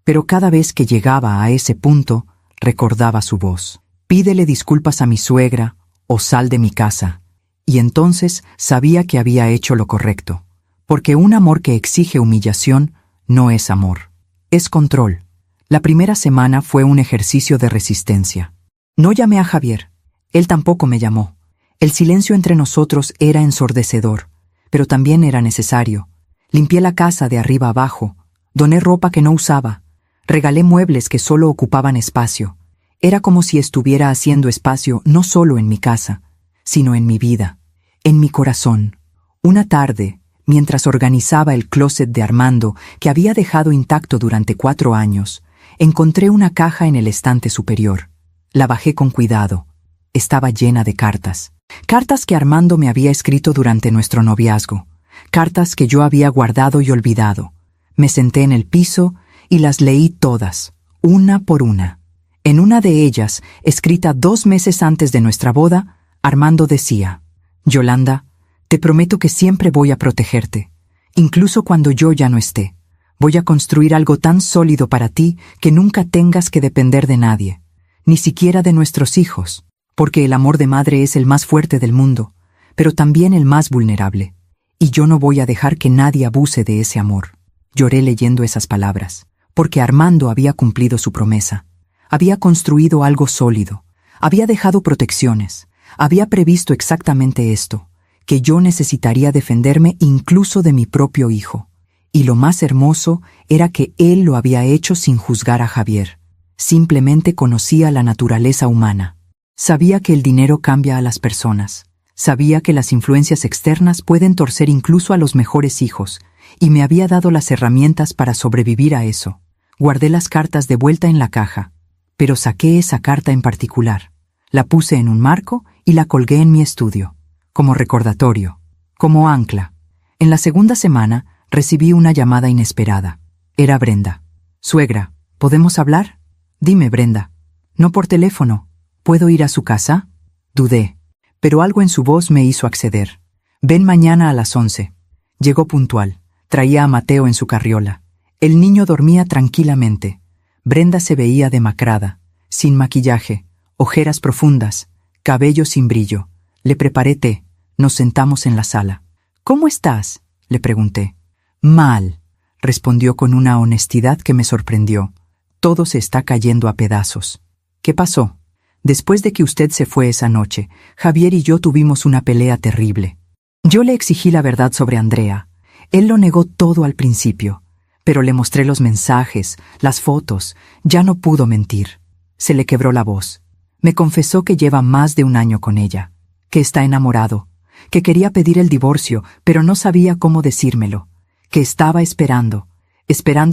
Pero cada vez que llegaba a ese punto, recordaba su voz. «Pídele disculpas a mi suegra o sal de mi casa». Y entonces sabía que había hecho lo correcto, porque un amor que exige humillación no es amor. Es control. La primera semana fue un ejercicio de resistencia. No llamé a Javier. Él tampoco me llamó. El silencio entre nosotros era ensordecedor, pero también era necesario. Limpié la casa de arriba abajo. Doné ropa que no usaba. Regalé muebles que solo ocupaban espacio. Era como si estuviera haciendo espacio no solo en mi casa, sino en mi vida, en mi corazón. Una tarde, mientras organizaba el closet de Armando, que había dejado intacto durante 4 años, encontré una caja en el estante superior. La bajé con cuidado. Estaba llena de cartas. Cartas que Armando me había escrito durante nuestro noviazgo. Cartas que yo había guardado y olvidado. Me senté en el piso y las leí todas, una por una. En una de ellas, escrita 2 meses antes de nuestra boda, Armando decía: «Yolanda, te prometo que siempre voy a protegerte, incluso cuando yo ya no esté. Voy a construir algo tan sólido para ti que nunca tengas que depender de nadie, ni siquiera de nuestros hijos, porque el amor de madre es el más fuerte del mundo, pero también el más vulnerable, y yo no voy a dejar que nadie abuse de ese amor». Lloré leyendo esas palabras, porque Armando había cumplido su promesa. Había construido algo sólido, había dejado protecciones, había previsto exactamente esto, que yo necesitaría defenderme incluso de mi propio hijo. Y lo más hermoso era que él lo había hecho sin juzgar a Javier. Simplemente conocía la naturaleza humana. Sabía que el dinero cambia a las personas. Sabía que las influencias externas pueden torcer incluso a los mejores hijos, y me había dado las herramientas para sobrevivir a eso. Guardé las cartas de vuelta en la caja, pero saqué esa carta en particular. La puse en un marco y la colgué en mi estudio, como recordatorio, como ancla. En la segunda semana recibí una llamada inesperada. Era Brenda. «Suegra, ¿podemos hablar?» «Dime, Brenda». «No por teléfono. ¿Puedo ir a su casa?» Dudé, pero algo en su voz me hizo acceder. «Ven mañana a las 11». Llegó puntual. Traía a Mateo en su carriola. El niño dormía tranquilamente. Brenda se veía demacrada, sin maquillaje, ojeras profundas, cabello sin brillo. Le preparé té. Nos sentamos en la sala. «¿Cómo estás?», le pregunté. «Mal», respondió con una honestidad que me sorprendió. «Todo se está cayendo a pedazos». «¿Qué pasó?». «Después de que usted se fue esa noche, Javier y yo tuvimos una pelea terrible. Yo le exigí la verdad sobre Andrea. Él lo negó todo al principio, pero le mostré los mensajes, las fotos. Ya no pudo mentir. Se le quebró la voz. Me confesó que lleva más de 1 año con ella, que está enamorado, que quería pedir el divorcio, pero no sabía cómo decírmelo, que estaba esperando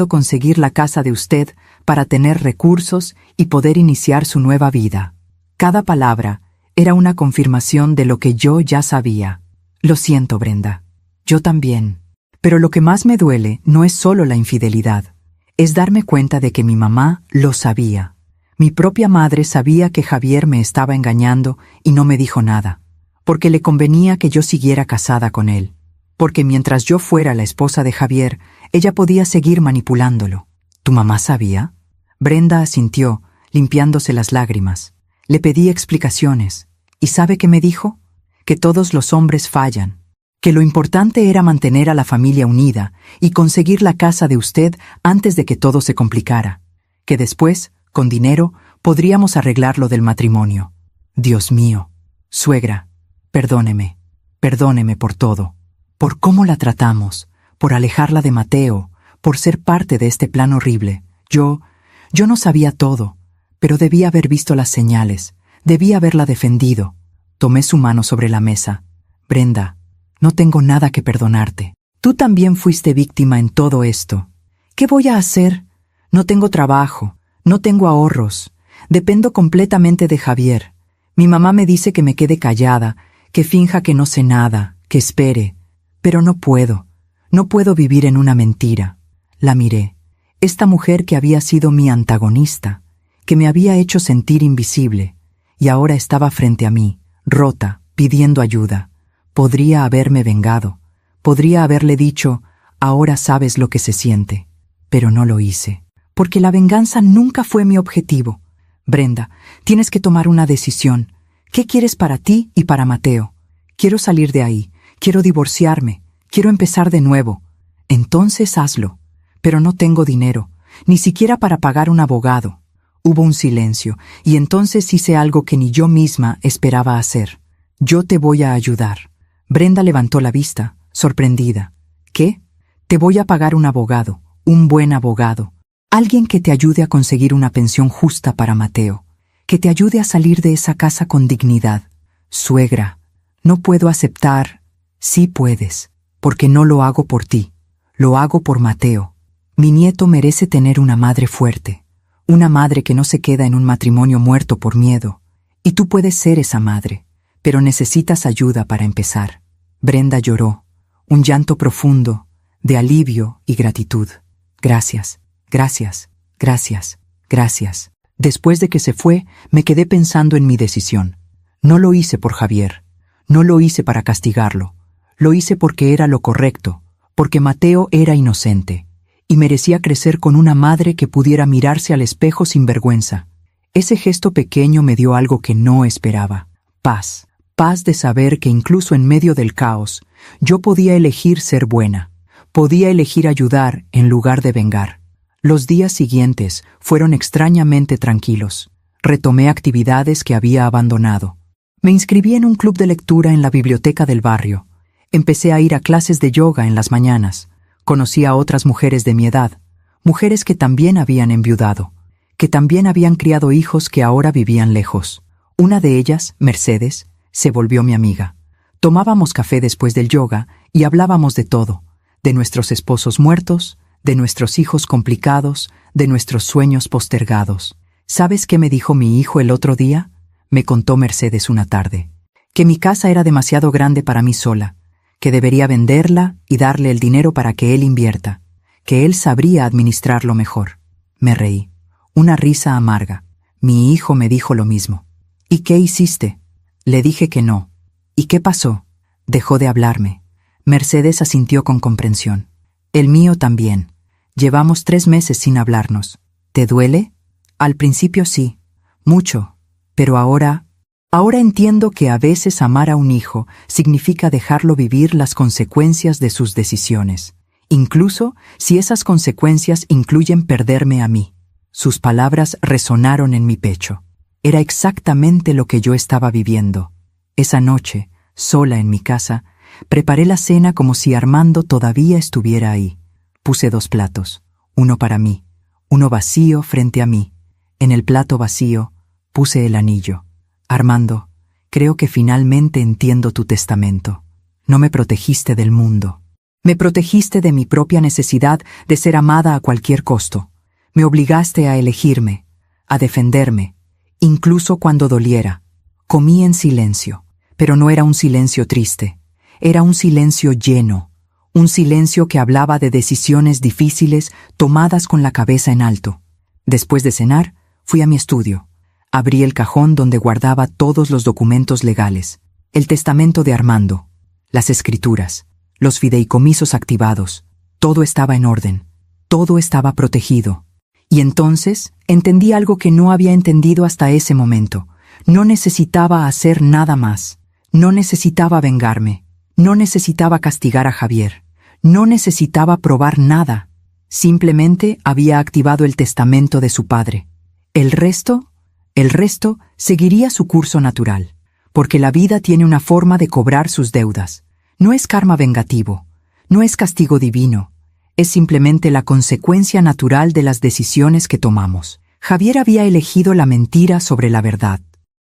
conseguir la casa de usted para tener recursos y poder iniciar su nueva vida». Cada palabra era una confirmación de lo que yo ya sabía. «Lo siento, Brenda. Yo también. Pero lo que más me duele no es solo la infidelidad, es darme cuenta de que mi mamá lo sabía. Mi propia madre sabía que Javier me estaba engañando y no me dijo nada, porque le convenía que yo siguiera casada con él, porque mientras yo fuera la esposa de Javier, ella podía seguir manipulándolo». «¿Tu mamá sabía?». Brenda asintió, limpiándose las lágrimas. Le pedí explicaciones, ¿y sabe qué me dijo? Que todos los hombres fallan, que lo importante era mantener a la familia unida y conseguir la casa de usted antes de que todo se complicara, que después, con dinero, podríamos arreglar lo del matrimonio. Dios mío, suegra, perdóneme por todo, por cómo la tratamos, por alejarla de Mateo, por ser parte de este plan horrible. Yo no sabía todo, pero debía haber visto las señales, debía haberla defendido. Tomé su mano sobre la mesa. «Brenda, no tengo nada que perdonarte. Tú también fuiste víctima en todo esto. ¿Qué voy a hacer? No tengo trabajo, no tengo ahorros, dependo completamente de Javier. Mi mamá me dice que me quede callada, que finja que no sé nada, que espere, pero no puedo vivir en una mentira». La miré. Esta mujer que había sido mi antagonista, que me había hecho sentir invisible, y ahora estaba frente a mí, rota, pidiendo ayuda. Podría haberme vengado, podría haberle dicho: «Ahora sabes lo que se siente», pero no lo hice, porque la venganza nunca fue mi objetivo. «Brenda, tienes que tomar una decisión. ¿Qué quieres para ti y para Mateo?» «Quiero salir de ahí, quiero divorciarme, quiero empezar de nuevo». «Entonces hazlo». «Pero no tengo dinero, ni siquiera para pagar un abogado». Hubo un silencio, y entonces hice algo que ni yo misma esperaba hacer. «Yo te voy a ayudar». Brenda levantó la vista, sorprendida. «¿Qué?». «Te voy a pagar un abogado, un buen abogado. Alguien que te ayude a conseguir una pensión justa para Mateo, que te ayude a salir de esa casa con dignidad. Suegra, no puedo aceptar. Sí puedes, porque no lo hago por ti, lo hago por Mateo. Mi nieto merece tener una madre fuerte, una madre que no se queda en un matrimonio muerto por miedo. Y tú puedes ser esa madre, pero necesitas ayuda para empezar. Brenda lloró, un llanto profundo, de alivio y gratitud. Gracias, gracias, gracias, gracias. Después de que se fue, me quedé pensando en mi decisión. No lo hice por Javier, no lo hice para castigarlo, lo hice porque era lo correcto, porque Mateo era inocente, y merecía crecer con una madre que pudiera mirarse al espejo sin vergüenza. Ese gesto pequeño me dio algo que no esperaba. Paz, paz de saber que incluso en medio del caos, yo podía elegir ser buena, podía elegir ayudar en lugar de vengar. Los días siguientes fueron extrañamente tranquilos. Retomé actividades que había abandonado. Me inscribí en un club de lectura en la biblioteca del barrio. Empecé a ir a clases de yoga en las mañanas. Conocí a otras mujeres de mi edad, mujeres que también habían enviudado, que también habían criado hijos que ahora vivían lejos. Una de ellas, Mercedes, se volvió mi amiga. Tomábamos café después del yoga y hablábamos de todo, de nuestros esposos muertos, de nuestros hijos complicados, de nuestros sueños postergados. ¿Sabes qué me dijo mi hijo el otro día? Me contó Mercedes una tarde. Que mi casa era demasiado grande para mí sola, que debería venderla y darle el dinero para que él invierta, que él sabría administrarlo mejor. Me reí. Una risa amarga. Mi hijo me dijo lo mismo. ¿Y qué hiciste? Le dije que no. ¿Y qué pasó? Dejó de hablarme. Mercedes asintió con comprensión. El mío también. Llevamos 3 meses sin hablarnos. ¿Te duele? Al principio sí, mucho, pero ahora entiendo que a veces amar a un hijo significa dejarlo vivir las consecuencias de sus decisiones, incluso si esas consecuencias incluyen perderme a mí. Sus palabras resonaron en mi pecho. Era exactamente lo que yo estaba viviendo. Esa noche, sola en mi casa, preparé la cena como si Armando todavía estuviera ahí. Puse 2 platos, uno para mí, uno vacío frente a mí. En el plato vacío puse el anillo. Armando, creo que finalmente entiendo tu testamento. No me protegiste del mundo. Me protegiste de mi propia necesidad de ser amada a cualquier costo. Me obligaste a elegirme, a defenderme, incluso cuando doliera. Comí en silencio, pero no era un silencio triste. Era un silencio lleno, un silencio que hablaba de decisiones difíciles tomadas con la cabeza en alto. Después de cenar, fui a mi estudio. Abrí el cajón donde guardaba todos los documentos legales, el testamento de Armando, las escrituras, los fideicomisos activados. Todo estaba en orden, todo estaba protegido. Y entonces entendí algo que no había entendido hasta ese momento. No necesitaba hacer nada más. No necesitaba vengarme. No necesitaba castigar a Javier. No necesitaba probar nada. Simplemente había activado el testamento de su padre. El resto seguiría su curso natural, porque la vida tiene una forma de cobrar sus deudas. No es karma vengativo, no es castigo divino, es simplemente la consecuencia natural de las decisiones que tomamos. Javier había elegido la mentira sobre la verdad,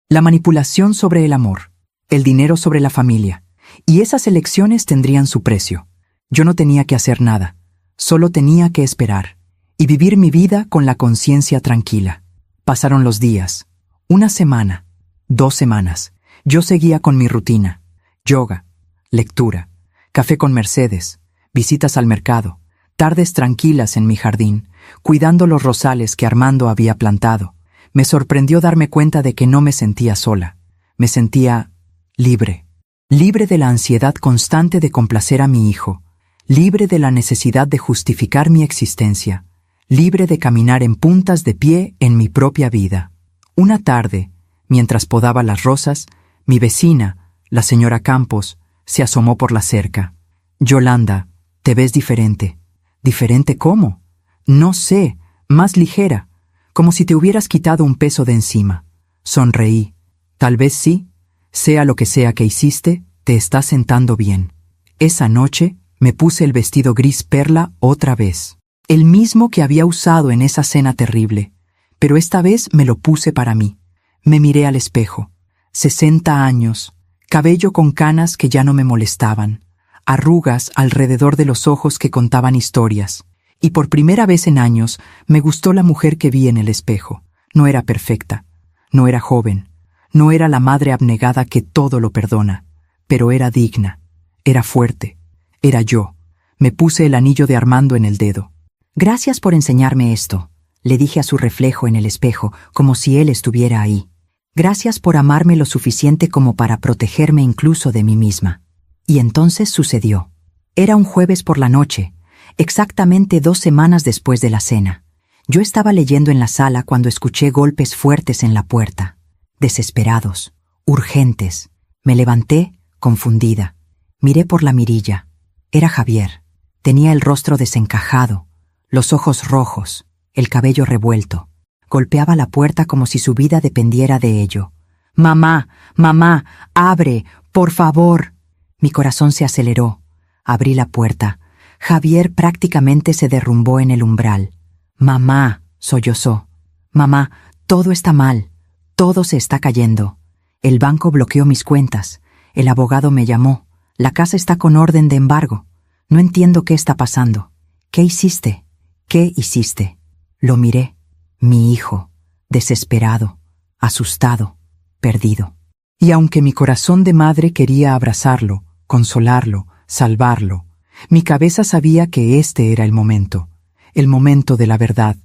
la manipulación sobre el amor, el dinero sobre la familia, y esas elecciones tendrían su precio. Yo no tenía que hacer nada, solo tenía que esperar, y vivir mi vida con la conciencia tranquila. Pasaron los días, 1 semana, 2 semanas. Yo seguía con mi rutina, yoga, lectura, café con Mercedes, visitas al mercado, tardes tranquilas en mi jardín, cuidando los rosales que Armando había plantado. Me sorprendió darme cuenta de que no me sentía sola. Me sentía libre, libre de la ansiedad constante de complacer a mi hijo, libre de la necesidad de justificar mi existencia, libre de caminar en puntas de pie en mi propia vida. Una tarde, mientras podaba las rosas, mi vecina, la señora Campos, se asomó por la cerca. «Yolanda, te ves diferente». «¿Diferente cómo?» «No sé, más ligera, como si te hubieras quitado un peso de encima». Sonreí. «Tal vez sí. Sea lo que sea que hiciste, te está sentando bien». Esa noche me puse el vestido gris perla otra vez. el mismo que había usado en esa cena terrible, pero esta vez me lo puse para mí. Me miré al espejo. 60 años, cabello con canas que ya no me molestaban, arrugas alrededor de los ojos que contaban historias, y por primera vez en años me gustó la mujer que vi en el espejo. No era perfecta, no era joven, no era la madre abnegada que todo lo perdona, pero era digna, era fuerte, era yo. Me puse el anillo de Armando en el dedo. Gracias por enseñarme esto, le dije a su reflejo en el espejo, como si él estuviera ahí. Gracias por amarme lo suficiente como para protegerme incluso de mí misma. Y entonces sucedió. Era un jueves por la noche, exactamente 2 semanas después de la cena. Yo estaba leyendo en la sala cuando escuché golpes fuertes en la puerta. Desesperados, urgentes. Me levanté, confundida. Miré por la mirilla. Era Javier. Tenía el rostro desencajado, los ojos rojos, el cabello revuelto. Golpeaba la puerta como si su vida dependiera de ello. «Mamá, mamá, abre, por favor». Mi corazón se aceleró. Abrí la puerta. Javier prácticamente se derrumbó en el umbral. «Mamá», sollozó. «Mamá, todo está mal. Todo se está cayendo. El banco bloqueó mis cuentas. El abogado me llamó. La casa está con orden de embargo. No entiendo qué está pasando. ¿Qué hiciste? ¿Qué hiciste?» Lo miré. Mi hijo, desesperado, asustado, perdido. Y aunque mi corazón de madre quería abrazarlo, consolarlo, salvarlo, mi cabeza sabía que este era el momento de la verdad,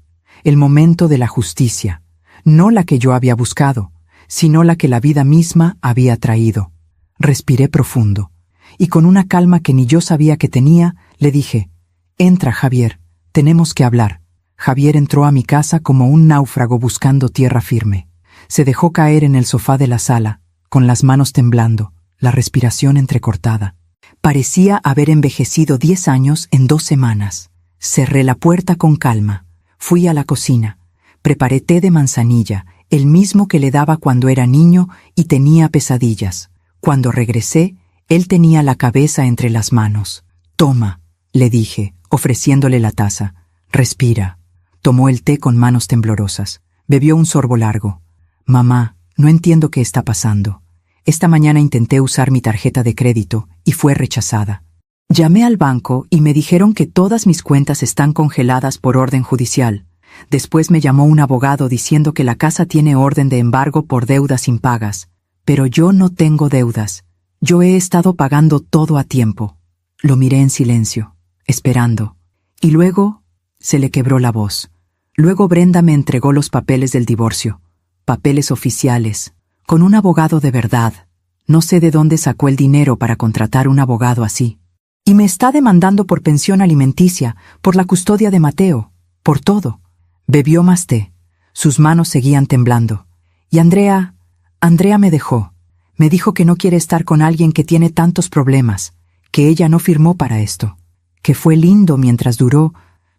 el momento de la justicia, no la que yo había buscado, sino la que la vida misma había traído. Respiré profundo, y con una calma que ni yo sabía que tenía, le dije: «Entra, Javier, tenemos que hablar». Javier entró a mi casa como un náufrago buscando tierra firme. Se dejó caer en el sofá de la sala, con las manos temblando, la respiración entrecortada. Parecía haber envejecido 10 años en 2 semanas. Cerré la puerta con calma. Fui a la cocina. Preparé té de manzanilla, el mismo que le daba cuando era niño y tenía pesadillas. Cuando regresé, él tenía la cabeza entre las manos. «Toma», le dije, ofreciéndole la taza. «Respira». Tomó el té con manos temblorosas. Bebió un sorbo largo. «Mamá, no entiendo qué está pasando. Esta mañana intenté usar mi tarjeta de crédito y fue rechazada. Llamé al banco y me dijeron que todas mis cuentas están congeladas por orden judicial. Después me llamó un abogado diciendo que la casa tiene orden de embargo por deudas impagas. Pero yo no tengo deudas. Yo he estado pagando todo a tiempo». Lo miré en silencio, esperando. Y luego se le quebró la voz. Luego Brenda me entregó los papeles del divorcio, papeles oficiales, con un abogado de verdad. No sé de dónde sacó el dinero para contratar un abogado así. Y me está demandando por pensión alimenticia, por la custodia de Mateo, por todo. Bebió más té. Sus manos seguían temblando. Y Andrea me dejó. Me dijo que no quiere estar con alguien que tiene tantos problemas, que ella no firmó para esto, que fue lindo mientras duró,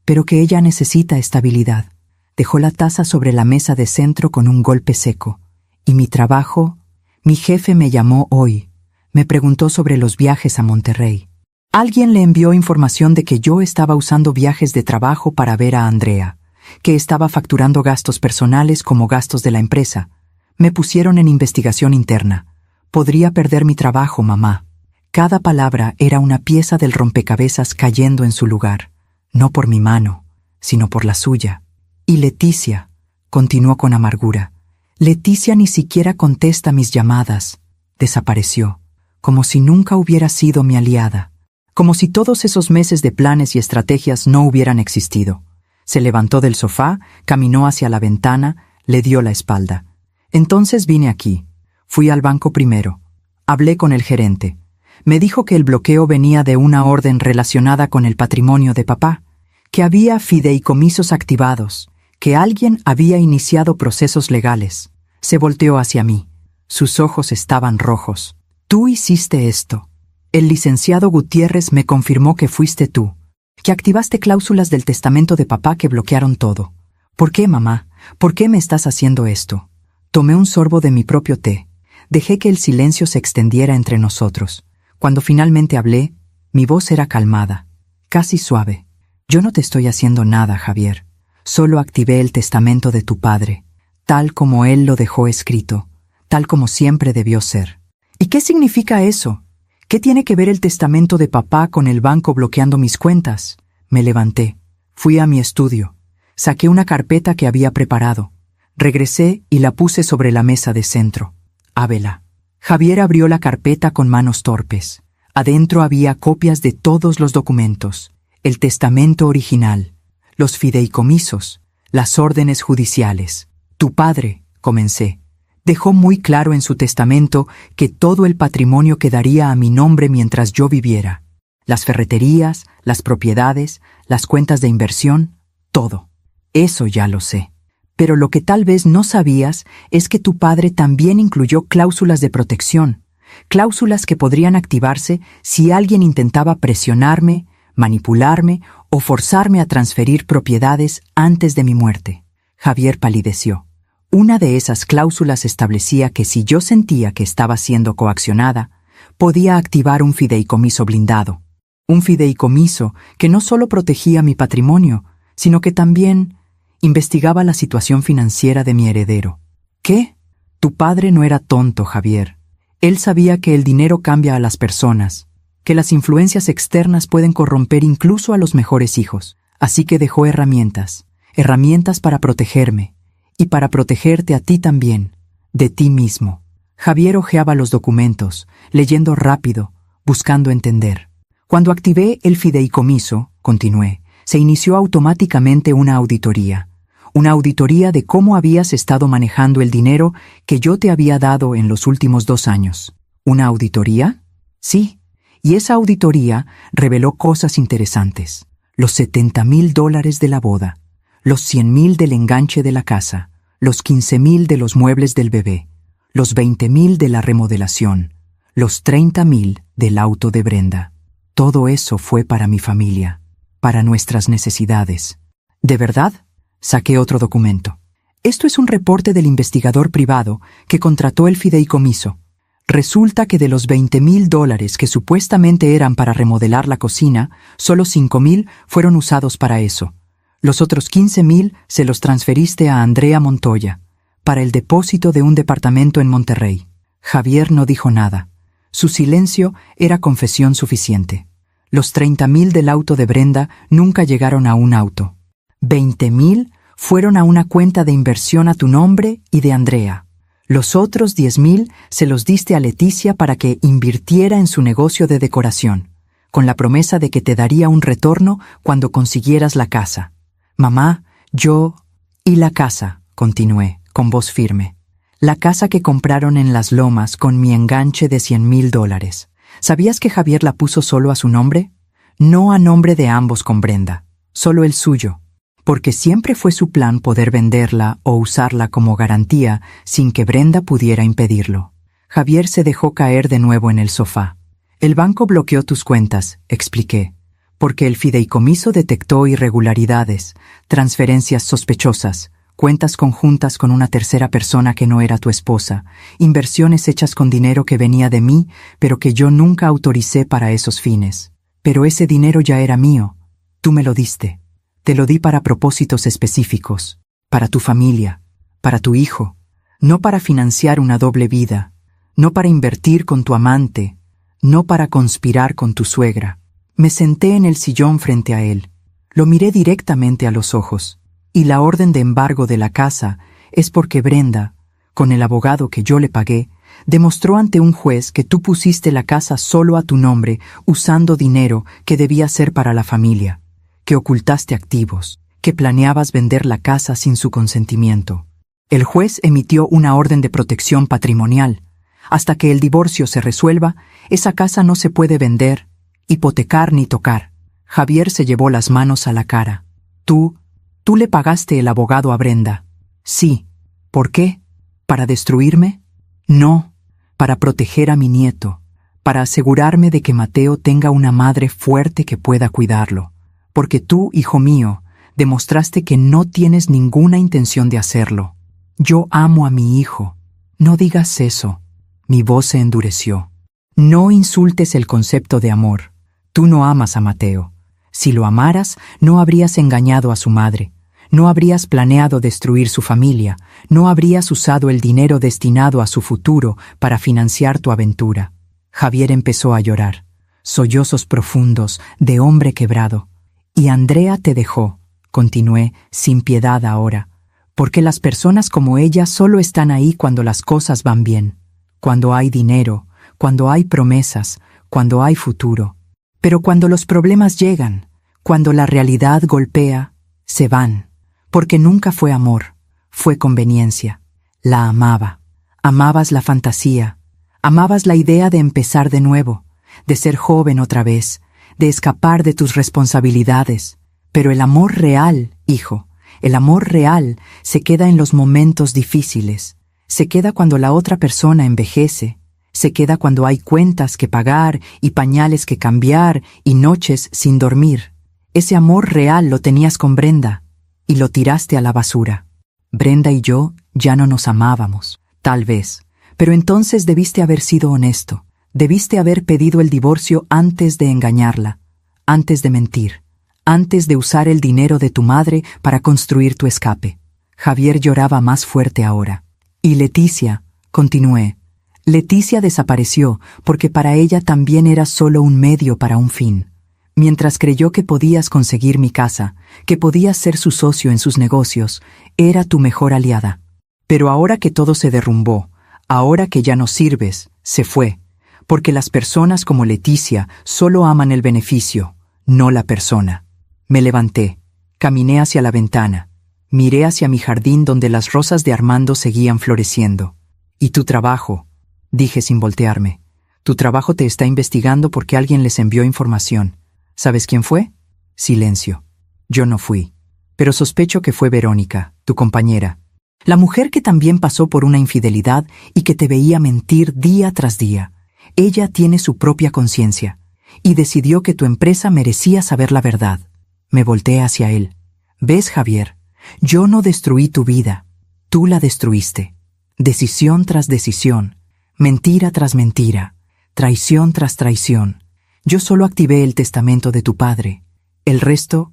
pero que ella necesita estabilidad. Dejó la taza sobre la mesa de centro con un golpe seco. Y mi trabajo, mi jefe me llamó hoy. Me preguntó sobre los viajes a Monterrey. Alguien le envió información de que yo estaba usando viajes de trabajo para ver a Andrea, que estaba facturando gastos personales como gastos de la empresa. Me pusieron en investigación interna. Podría perder mi trabajo, mamá. Cada palabra era una pieza del rompecabezas cayendo en su lugar. No por mi mano, sino por la suya. Y Leticia, continuó con amargura. Leticia ni siquiera contesta mis llamadas. Desapareció, como si nunca hubiera sido mi aliada, como si todos esos meses de planes y estrategias no hubieran existido. Se levantó del sofá, caminó hacia la ventana, le dio la espalda. Entonces vine aquí. Fui al banco primero. Hablé con el gerente. Me dijo que el bloqueo venía de una orden relacionada con el patrimonio de papá, que había fideicomisos activados, que alguien había iniciado procesos legales. Se volteó hacia mí. Sus ojos estaban rojos. «Tú hiciste esto. El licenciado Gutiérrez me confirmó que fuiste tú, que activaste cláusulas del testamento de papá que bloquearon todo. ¿Por qué, mamá? ¿Por qué me estás haciendo esto?» Tomé un sorbo de mi propio té. Dejé que el silencio se extendiera entre nosotros. Cuando finalmente hablé, mi voz era calmada, casi suave. Yo no te estoy haciendo nada, Javier. Solo activé el testamento de tu padre, tal como él lo dejó escrito, tal como siempre debió ser. ¿Y qué significa eso? ¿Qué tiene que ver el testamento de papá con el banco bloqueando mis cuentas? Me levanté, fui a mi estudio, saqué una carpeta que había preparado, regresé y la puse sobre la mesa de centro. Ábela. Javier abrió la carpeta con manos torpes. Adentro había copias de todos los documentos, el testamento original, los fideicomisos, las órdenes judiciales. Tu padre, comencé, dejó muy claro en su testamento que todo el patrimonio quedaría a mi nombre mientras yo viviera. Las ferreterías, las propiedades, las cuentas de inversión, todo. Eso ya lo sé. Pero lo que tal vez no sabías es que tu padre también incluyó cláusulas de protección, cláusulas que podrían activarse si alguien intentaba presionarme, manipularme o forzarme a transferir propiedades antes de mi muerte. Javier palideció. Una de esas cláusulas establecía que si yo sentía que estaba siendo coaccionada, podía activar un fideicomiso blindado. Un fideicomiso que no solo protegía mi patrimonio, sino que también investigaba la situación financiera de mi heredero. ¿Qué? Tu padre no era tonto, Javier. Él sabía que el dinero cambia a las personas, que las influencias externas pueden corromper incluso a los mejores hijos. Así que dejó herramientas para protegerme, y para protegerte a ti también, de ti mismo. Javier hojeaba los documentos, leyendo rápido, buscando entender. Cuando activé el fideicomiso, continué, se inició automáticamente una auditoría de cómo habías estado manejando el dinero que yo te había dado en los últimos 2 años. ¿Una auditoría? Sí, y esa auditoría reveló cosas interesantes. Los $70,000 de la boda, los $100,000 del enganche de la casa, los $15,000 de los muebles del bebé, los $20,000 de la remodelación, los $30,000 del auto de Brenda. Todo eso fue para mi familia, para nuestras necesidades. ¿De verdad? Saqué otro documento. Esto es un reporte del investigador privado que contrató el fideicomiso. Resulta que de los $20,000 que supuestamente eran para remodelar la cocina, solo $5,000 fueron usados para eso. Los otros $15,000 se los transferiste a Andrea Montoya, para el depósito de un departamento en Monterrey. Javier no dijo nada. Su silencio era confesión suficiente. Los $30,000 del auto de Brenda nunca llegaron a un auto. $20,000 fueron a una cuenta de inversión a tu nombre y de Andrea. Los otros $10,000 se los diste a Leticia para que invirtiera en su negocio de decoración, con la promesa de que te daría un retorno cuando consiguieras la casa. Mamá, yo... Y la casa, continué, con voz firme. La casa que compraron en Las Lomas con mi enganche de $100,000. ¿Sabías que Javier la puso solo a su nombre? No a nombre de ambos con Brenda, solo el suyo. Porque siempre fue su plan poder venderla o usarla como garantía sin que Brenda pudiera impedirlo. Javier se dejó caer de nuevo en el sofá. El banco bloqueó tus cuentas, expliqué, porque el fideicomiso detectó irregularidades, transferencias sospechosas, cuentas conjuntas con una tercera persona que no era tu esposa, inversiones hechas con dinero que venía de mí, pero que yo nunca autoricé para esos fines. Pero ese dinero ya era mío. Tú me lo diste. Te lo di para propósitos específicos, para tu familia, para tu hijo, no para financiar una doble vida, no para invertir con tu amante, no para conspirar con tu suegra. Me senté en el sillón frente a él, lo miré directamente a los ojos, y la orden de embargo de la casa es porque Brenda, con el abogado que yo le pagué, demostró ante un juez que tú pusiste la casa solo a tu nombre usando dinero que debía ser para la familia, que ocultaste activos, que planeabas vender la casa sin su consentimiento. El juez emitió una orden de protección patrimonial. Hasta que el divorcio se resuelva, esa casa no se puede vender, hipotecar ni tocar. Javier se llevó las manos a la cara. Tú le pagaste el abogado a Brenda. Sí. ¿Por qué? ¿Para destruirme? No, para proteger a mi nieto, para asegurarme de que Mateo tenga una madre fuerte que pueda cuidarlo. Porque tú, hijo mío, demostraste que no tienes ninguna intención de hacerlo. Yo amo a mi hijo. No digas eso. Mi voz se endureció. No insultes el concepto de amor. Tú no amas a Mateo. Si lo amaras, no habrías engañado a su madre, no habrías planeado destruir su familia, no habrías usado el dinero destinado a su futuro para financiar tu aventura. Javier empezó a llorar, sollozos profundos de hombre quebrado. Y Andrea te dejó, continué, sin piedad ahora, porque las personas como ella solo están ahí cuando las cosas van bien, cuando hay dinero, cuando hay promesas, cuando hay futuro. Pero cuando los problemas llegan, cuando la realidad golpea, se van, porque nunca fue amor, fue conveniencia. La amaba. Amabas la fantasía, amabas la idea de empezar de nuevo, de ser joven otra vez, de escapar de tus responsabilidades. Pero el amor real, hijo, el amor real se queda en los momentos difíciles, se queda cuando la otra persona envejece, se queda cuando hay cuentas que pagar y pañales que cambiar y noches sin dormir. Ese amor real lo tenías con Brenda y lo tiraste a la basura. Brenda y yo ya no nos amábamos, tal vez, pero entonces debiste haber sido honesto, debiste haber pedido el divorcio antes de engañarla, antes de mentir, antes de usar el dinero de tu madre para construir tu escape. Javier lloraba más fuerte ahora. Y Leticia, continué, Leticia desapareció porque para ella también era solo un medio para un fin. Mientras creyó que podías conseguir mi casa, que podías ser su socio en sus negocios, era tu mejor aliada. Pero ahora que todo se derrumbó, ahora que ya no sirves, se fue, porque las personas como Leticia solo aman el beneficio, no la persona. Me levanté, caminé hacia la ventana, miré hacia mi jardín donde las rosas de Armando seguían floreciendo. ¿Y tu trabajo?, dije sin voltearme. Tu trabajo te está investigando porque alguien les envió información. ¿Sabes quién fue? Silencio. Yo no fui. Pero sospecho que fue Verónica, tu compañera. La mujer que también pasó por una infidelidad y que te veía mentir día tras día. Ella tiene su propia conciencia y decidió que tu empresa merecía saber la verdad. Me volteé hacia él. ¿Ves, Javier? Yo no destruí tu vida. Tú la destruiste. Decisión tras decisión. Mentira tras mentira, traición tras traición. Yo solo activé el testamento de tu padre. El resto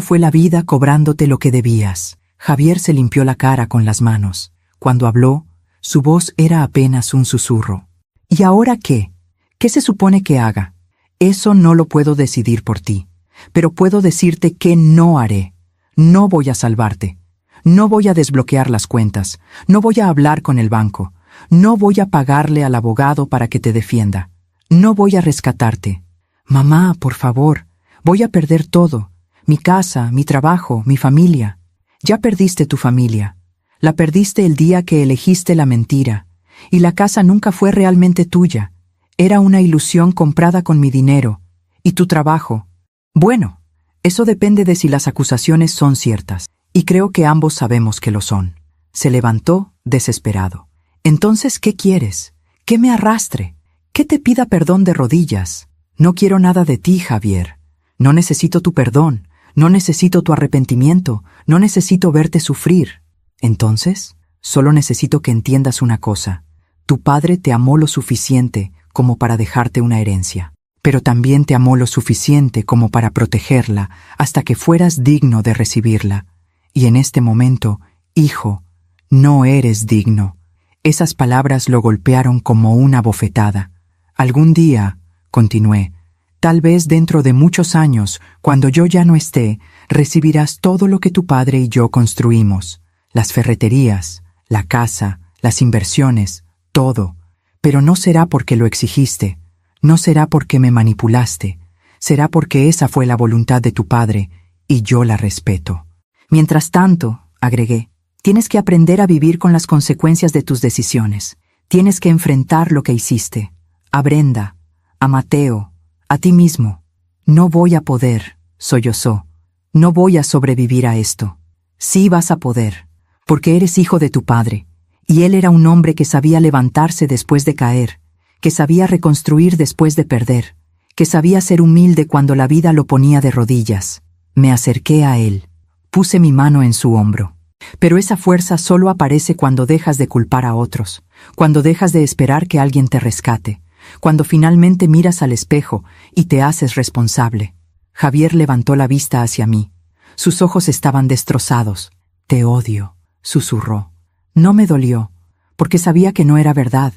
fue la vida cobrándote lo que debías. Javier se limpió la cara con las manos. Cuando habló, su voz era apenas un susurro. ¿Y ahora qué? ¿Qué se supone que haga? Eso no lo puedo decidir por ti, pero puedo decirte que no haré. No voy a salvarte. No voy a desbloquear las cuentas. No voy a hablar con el banco. No voy a pagarle al abogado para que te defienda. No voy a rescatarte. Mamá, por favor, voy a perder todo. Mi casa, mi trabajo, mi familia. Ya perdiste tu familia. La perdiste el día que elegiste la mentira. Y la casa nunca fue realmente tuya. Era una ilusión comprada con mi dinero. ¿Y tu trabajo? Bueno, eso depende de si las acusaciones son ciertas. Y creo que ambos sabemos que lo son. Se levantó, desesperado. Entonces, ¿qué quieres? ¿Qué me arrastre? ¿Qué te pida perdón de rodillas? No quiero nada de ti, Javier. No necesito tu perdón, no necesito tu arrepentimiento, no necesito verte sufrir. Entonces, solo necesito que entiendas una cosa. Tu padre te amó lo suficiente como para dejarte una herencia, pero también te amó lo suficiente como para protegerla hasta que fueras digno de recibirla. Y en este momento, hijo, no eres digno. Esas palabras lo golpearon como una bofetada. Algún día, continué, tal vez dentro de muchos años, cuando yo ya no esté, recibirás todo lo que tu padre y yo construimos. Las ferreterías, la casa, las inversiones, todo. Pero no será porque lo exigiste, no será porque me manipulaste, será porque esa fue la voluntad de tu padre y yo la respeto. Mientras tanto, agregué, tienes que aprender a vivir con las consecuencias de tus decisiones. Tienes que enfrentar lo que hiciste. A Brenda, a Mateo, a ti mismo. No voy a poder, sollozó. No voy a sobrevivir a esto. Sí vas a poder, porque eres hijo de tu padre. Y él era un hombre que sabía levantarse después de caer, que sabía reconstruir después de perder, que sabía ser humilde cuando la vida lo ponía de rodillas. Me acerqué a él. Puse mi mano en su hombro. Pero esa fuerza solo aparece cuando dejas de culpar a otros, cuando dejas de esperar que alguien te rescate, cuando finalmente miras al espejo y te haces responsable. Javier levantó la vista hacia mí. Sus ojos estaban destrozados. «Te odio», susurró. No me dolió, porque sabía que no era verdad.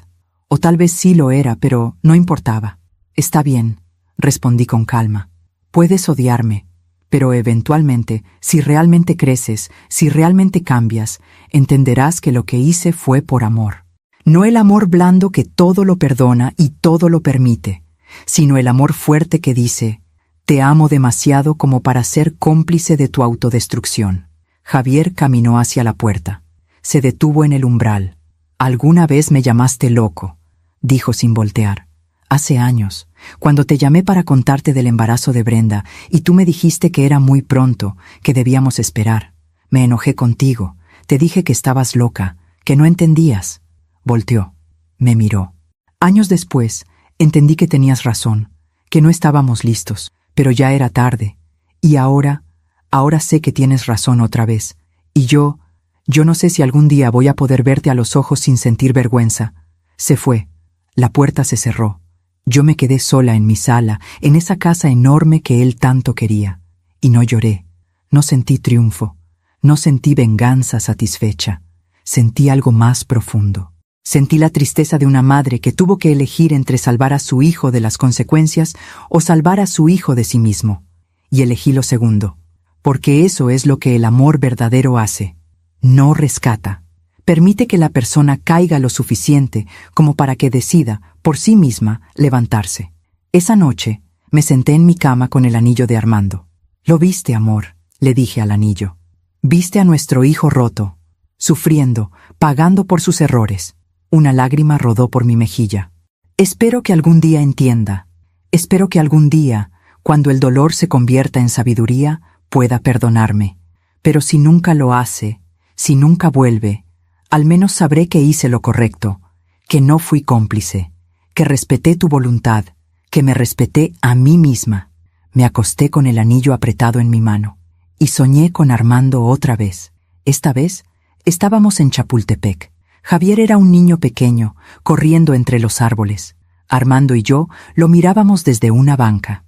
O tal vez sí lo era, pero no importaba. «Está bien», respondí con calma. «Puedes odiarme, pero eventualmente, si realmente creces, si realmente cambias, entenderás que lo que hice fue por amor. No el amor blando que todo lo perdona y todo lo permite, sino el amor fuerte que dice, te amo demasiado como para ser cómplice de tu autodestrucción». Javier caminó hacia la puerta. Se detuvo en el umbral. «Alguna vez me llamaste loco», dijo sin voltear. «Hace años, cuando te llamé para contarte del embarazo de Brenda, y tú me dijiste que era muy pronto, que debíamos esperar. Me enojé contigo, te dije que estabas loca, que no entendías». Volteó. Me miró. Años después, entendí que tenías razón, que no estábamos listos, pero ya era tarde. Y ahora sé que tienes razón otra vez. Y yo no sé si algún día voy a poder verte a los ojos sin sentir vergüenza. Se fue. La puerta se cerró. Yo me quedé sola en mi sala, en esa casa enorme que él tanto quería. Y no lloré. No sentí triunfo. No sentí venganza satisfecha. Sentí algo más profundo. Sentí la tristeza de una madre que tuvo que elegir entre salvar a su hijo de las consecuencias o salvar a su hijo de sí mismo. Y elegí lo segundo, porque eso es lo que el amor verdadero hace. No rescata. Permite que la persona caiga lo suficiente como para que decida, por sí misma, levantarse. Esa noche, me senté en mi cama con el anillo de Armando. «Lo viste, amor», le dije al anillo. «Viste a nuestro hijo roto, sufriendo, pagando por sus errores». Una lágrima rodó por mi mejilla. «Espero que algún día entienda. Espero que algún día, cuando el dolor se convierta en sabiduría, pueda perdonarme. Pero si nunca lo hace, si nunca vuelve, al menos sabré que hice lo correcto, que no fui cómplice, que respeté tu voluntad, que me respeté a mí misma». Me acosté con el anillo apretado en mi mano y soñé con Armando otra vez. Esta vez estábamos en Chapultepec. Javier era un niño pequeño, corriendo entre los árboles. Armando y yo lo mirábamos desde una banca.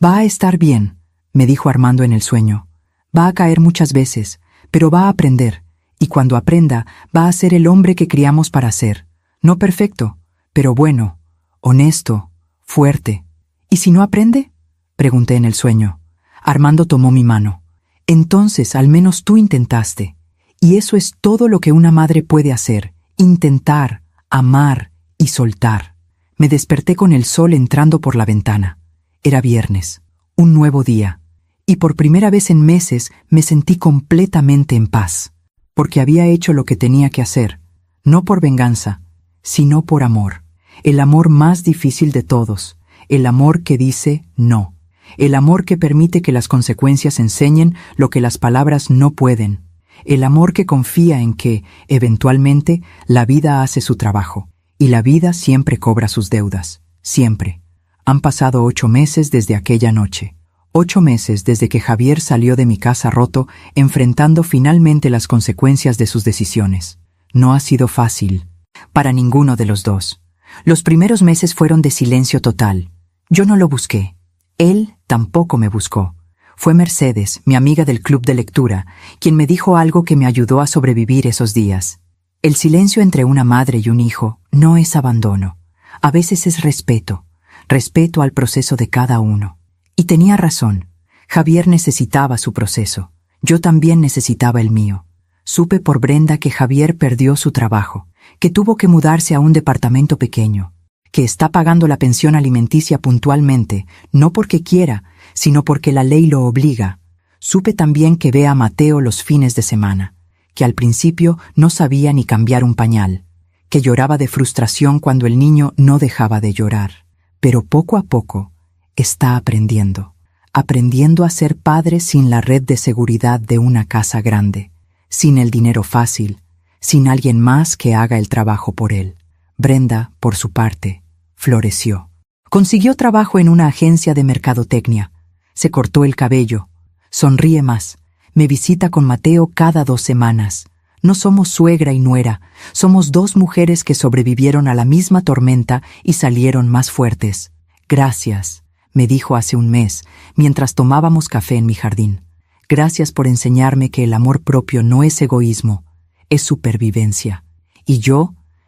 «Va a estar bien», me dijo Armando en el sueño. «Va a caer muchas veces, pero va a aprender, y cuando aprenda va a ser el hombre que criamos para ser. No perfecto, pero bueno, honesto, fuerte». «¿Y si no aprende?», pregunté en el sueño. Armando tomó mi mano. «Entonces al menos tú intentaste, y eso es todo lo que una madre puede hacer. Intentar, amar y soltar». Me desperté con el sol entrando por la ventana. Era viernes, un nuevo día, y por primera vez en meses me sentí completamente en paz, porque había hecho lo que tenía que hacer, no por venganza, sino por amor. El amor más difícil de todos, el amor que dice no, el amor que permite que las consecuencias enseñen lo que las palabras no pueden. El amor que confía en que, eventualmente, la vida hace su trabajo, y la vida siempre cobra sus deudas, siempre. Han pasado 8 meses desde aquella noche, 8 meses desde que Javier salió de mi casa roto, enfrentando finalmente las consecuencias de sus decisiones. No ha sido fácil, para ninguno de los dos. Los primeros meses fueron de silencio total. Yo no lo busqué, él tampoco me buscó. Fue Mercedes, mi amiga del club de lectura, quien me dijo algo que me ayudó a sobrevivir esos días. El silencio entre una madre y un hijo no es abandono. A veces es respeto, respeto al proceso de cada uno. Y tenía razón. Javier necesitaba su proceso. Yo también necesitaba el mío. Supe por Brenda que Javier perdió su trabajo, que tuvo que mudarse a un departamento pequeño, que está pagando la pensión alimenticia puntualmente, no porque quiera, sino porque la ley lo obliga. Supe también que ve a Mateo los fines de semana, que al principio no sabía ni cambiar un pañal, que lloraba de frustración cuando el niño no dejaba de llorar. Pero poco a poco está aprendiendo a ser padre sin la red de seguridad de una casa grande, sin el dinero fácil, sin alguien más que haga el trabajo por él. Brenda, por su parte, floreció. Consiguió trabajo en una agencia de mercadotecnia. Se cortó el cabello. Sonríe más. Me visita con Mateo cada 2 semanas. No somos suegra y nuera. Somos 2 mujeres que sobrevivieron a la misma tormenta y salieron más fuertes. Gracias. me dijo hace un mes, mientras tomábamos café en mi jardín. Gracias por enseñarme que el amor propio no es egoísmo, es supervivencia. Y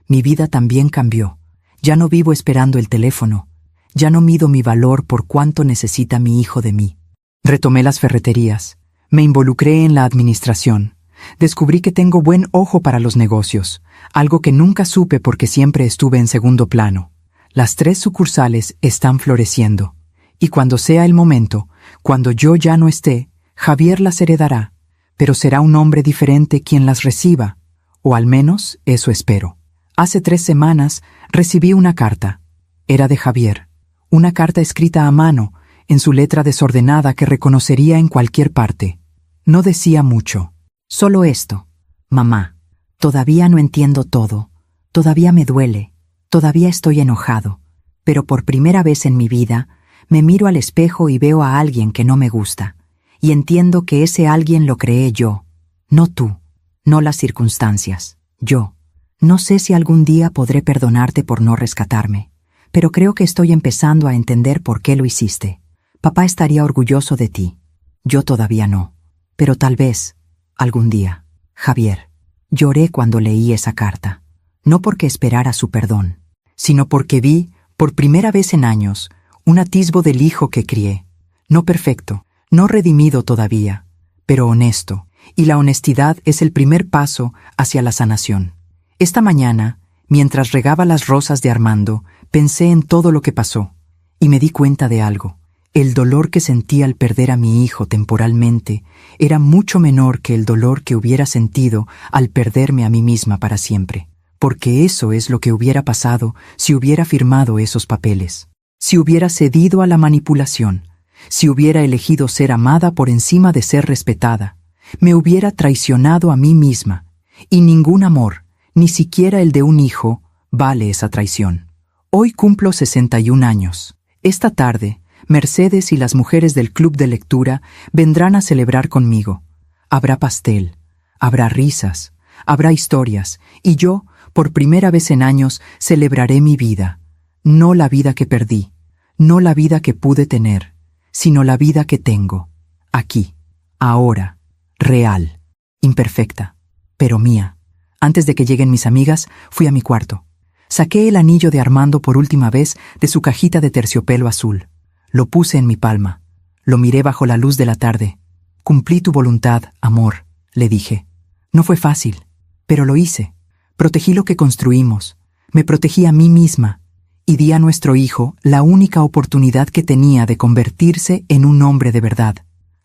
mi vida también cambió. Ya no vivo esperando el teléfono. Ya no mido mi valor por cuánto necesita mi hijo de mí. Retomé las ferreterías. Me involucré en la administración. Descubrí que tengo buen ojo para los negocios, algo que nunca supe porque siempre estuve en segundo plano. Las 3 sucursales están floreciendo. Y cuando sea el momento, cuando yo ya no esté, Javier las heredará, pero será un hombre diferente quien las reciba, o al menos eso espero. Hace 3 semanas recibí una carta. Era de Javier. Una carta escrita a mano, en su letra desordenada que reconocería en cualquier parte. No decía mucho. Solo esto. Mamá, todavía no entiendo todo. Todavía me duele. Todavía estoy enojado. Pero por primera vez en mi vida, me miro al espejo y veo a alguien que no me gusta. Y entiendo que ese alguien lo creé yo. No tú. No las circunstancias. Yo. No sé si algún día podré perdonarte por no rescatarme, pero creo que estoy empezando a entender por qué lo hiciste. Papá estaría orgulloso de ti. Yo todavía no. Pero tal vez, algún día. Javier, lloré cuando leí esa carta. No porque esperara su perdón, sino porque vi, por primera vez en años, un atisbo del hijo que crié. No perfecto, no redimido todavía, pero honesto, y la honestidad es el primer paso hacia la sanación. Esta mañana, mientras regaba las rosas de Armando, pensé en todo lo que pasó, y me di cuenta de algo. El dolor que sentí al perder a mi hijo temporalmente era mucho menor que el dolor que hubiera sentido al perderme a mí misma para siempre, porque eso es lo que hubiera pasado si hubiera firmado esos papeles, si hubiera cedido a la manipulación, si hubiera elegido ser amada por encima de ser respetada. Me hubiera traicionado a mí misma, y ningún amor, ni siquiera el de un hijo, vale esa traición. Hoy cumplo 61 años. Esta tarde, Mercedes y las mujeres del club de lectura vendrán a celebrar conmigo. Habrá pastel, habrá risas, habrá historias, y yo, por primera vez en años, celebraré mi vida. No la vida que perdí, no la vida que pude tener, sino la vida que tengo. Aquí, ahora, real, imperfecta, pero mía. Antes de que lleguen mis amigas, fui a mi cuarto. Saqué el anillo de Armando por última vez de su cajita de terciopelo azul. Lo puse en mi palma. Lo miré bajo la luz de la tarde. Cumplí tu voluntad, amor, le dije. No fue fácil, pero lo hice. Protegí lo que construimos. Me protegí a mí misma. Y di a nuestro hijo la única oportunidad que tenía de convertirse en un hombre de verdad.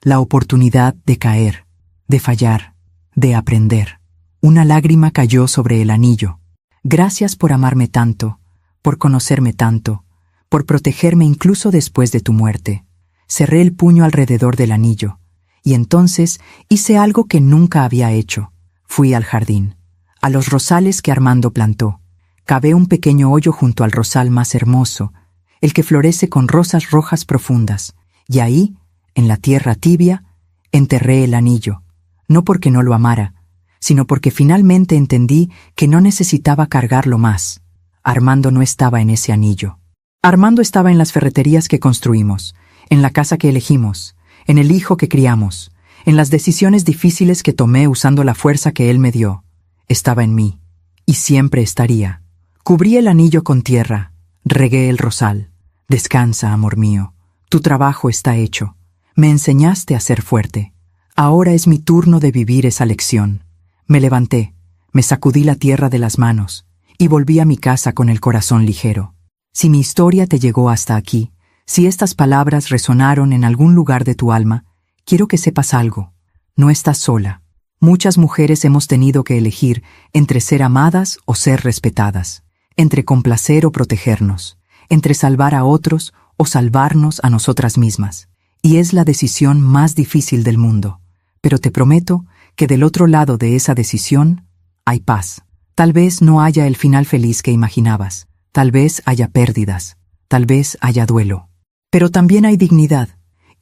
La oportunidad de caer, de fallar, de aprender. Una lágrima cayó sobre el anillo. Gracias por amarme tanto, por conocerme tanto, por protegerme incluso después de tu muerte. Cerré el puño alrededor del anillo, y entonces hice algo que nunca había hecho. Fui al jardín, a los rosales que Armando plantó. Cavé un pequeño hoyo junto al rosal más hermoso, el que florece con rosas rojas profundas, y ahí, en la tierra tibia, enterré el anillo, no porque no lo amara, sino porque finalmente entendí que no necesitaba cargarlo más. Armando no estaba en ese anillo. Armando estaba en las ferreterías que construimos, en la casa que elegimos, en el hijo que criamos, en las decisiones difíciles que tomé usando la fuerza que él me dio. Estaba en mí, y siempre estaría. Cubrí el anillo con tierra, regué el rosal. Descansa, amor mío, tu trabajo está hecho. Me enseñaste a ser fuerte. Ahora es mi turno de vivir esa lección. Me levanté, me sacudí la tierra de las manos y volví a mi casa con el corazón ligero. Si mi historia te llegó hasta aquí, si estas palabras resonaron en algún lugar de tu alma, quiero que sepas algo. No estás sola. Muchas mujeres hemos tenido que elegir entre ser amadas o ser respetadas, entre complacer o protegernos, entre salvar a otros o salvarnos a nosotras mismas. Y es la decisión más difícil del mundo. Pero te prometo que del otro lado de esa decisión hay paz. Tal vez no haya el final feliz que imaginabas, tal vez haya pérdidas, tal vez haya duelo. Pero también hay dignidad,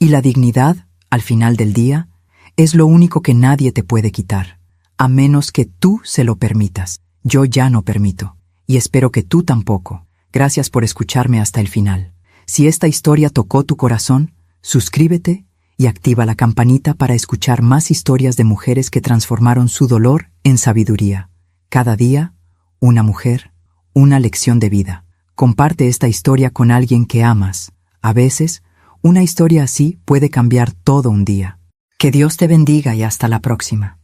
y la dignidad, al final del día, es lo único que nadie te puede quitar, a menos que tú se lo permitas. Yo ya no permito, y espero que tú tampoco. Gracias por escucharme hasta el final. Si esta historia tocó tu corazón, suscríbete y activa la campanita para escuchar más historias de mujeres que transformaron su dolor en sabiduría. Cada día, una mujer, una lección de vida. Comparte esta historia con alguien que amas. A veces, una historia así puede cambiar todo un día. Que Dios te bendiga y hasta la próxima.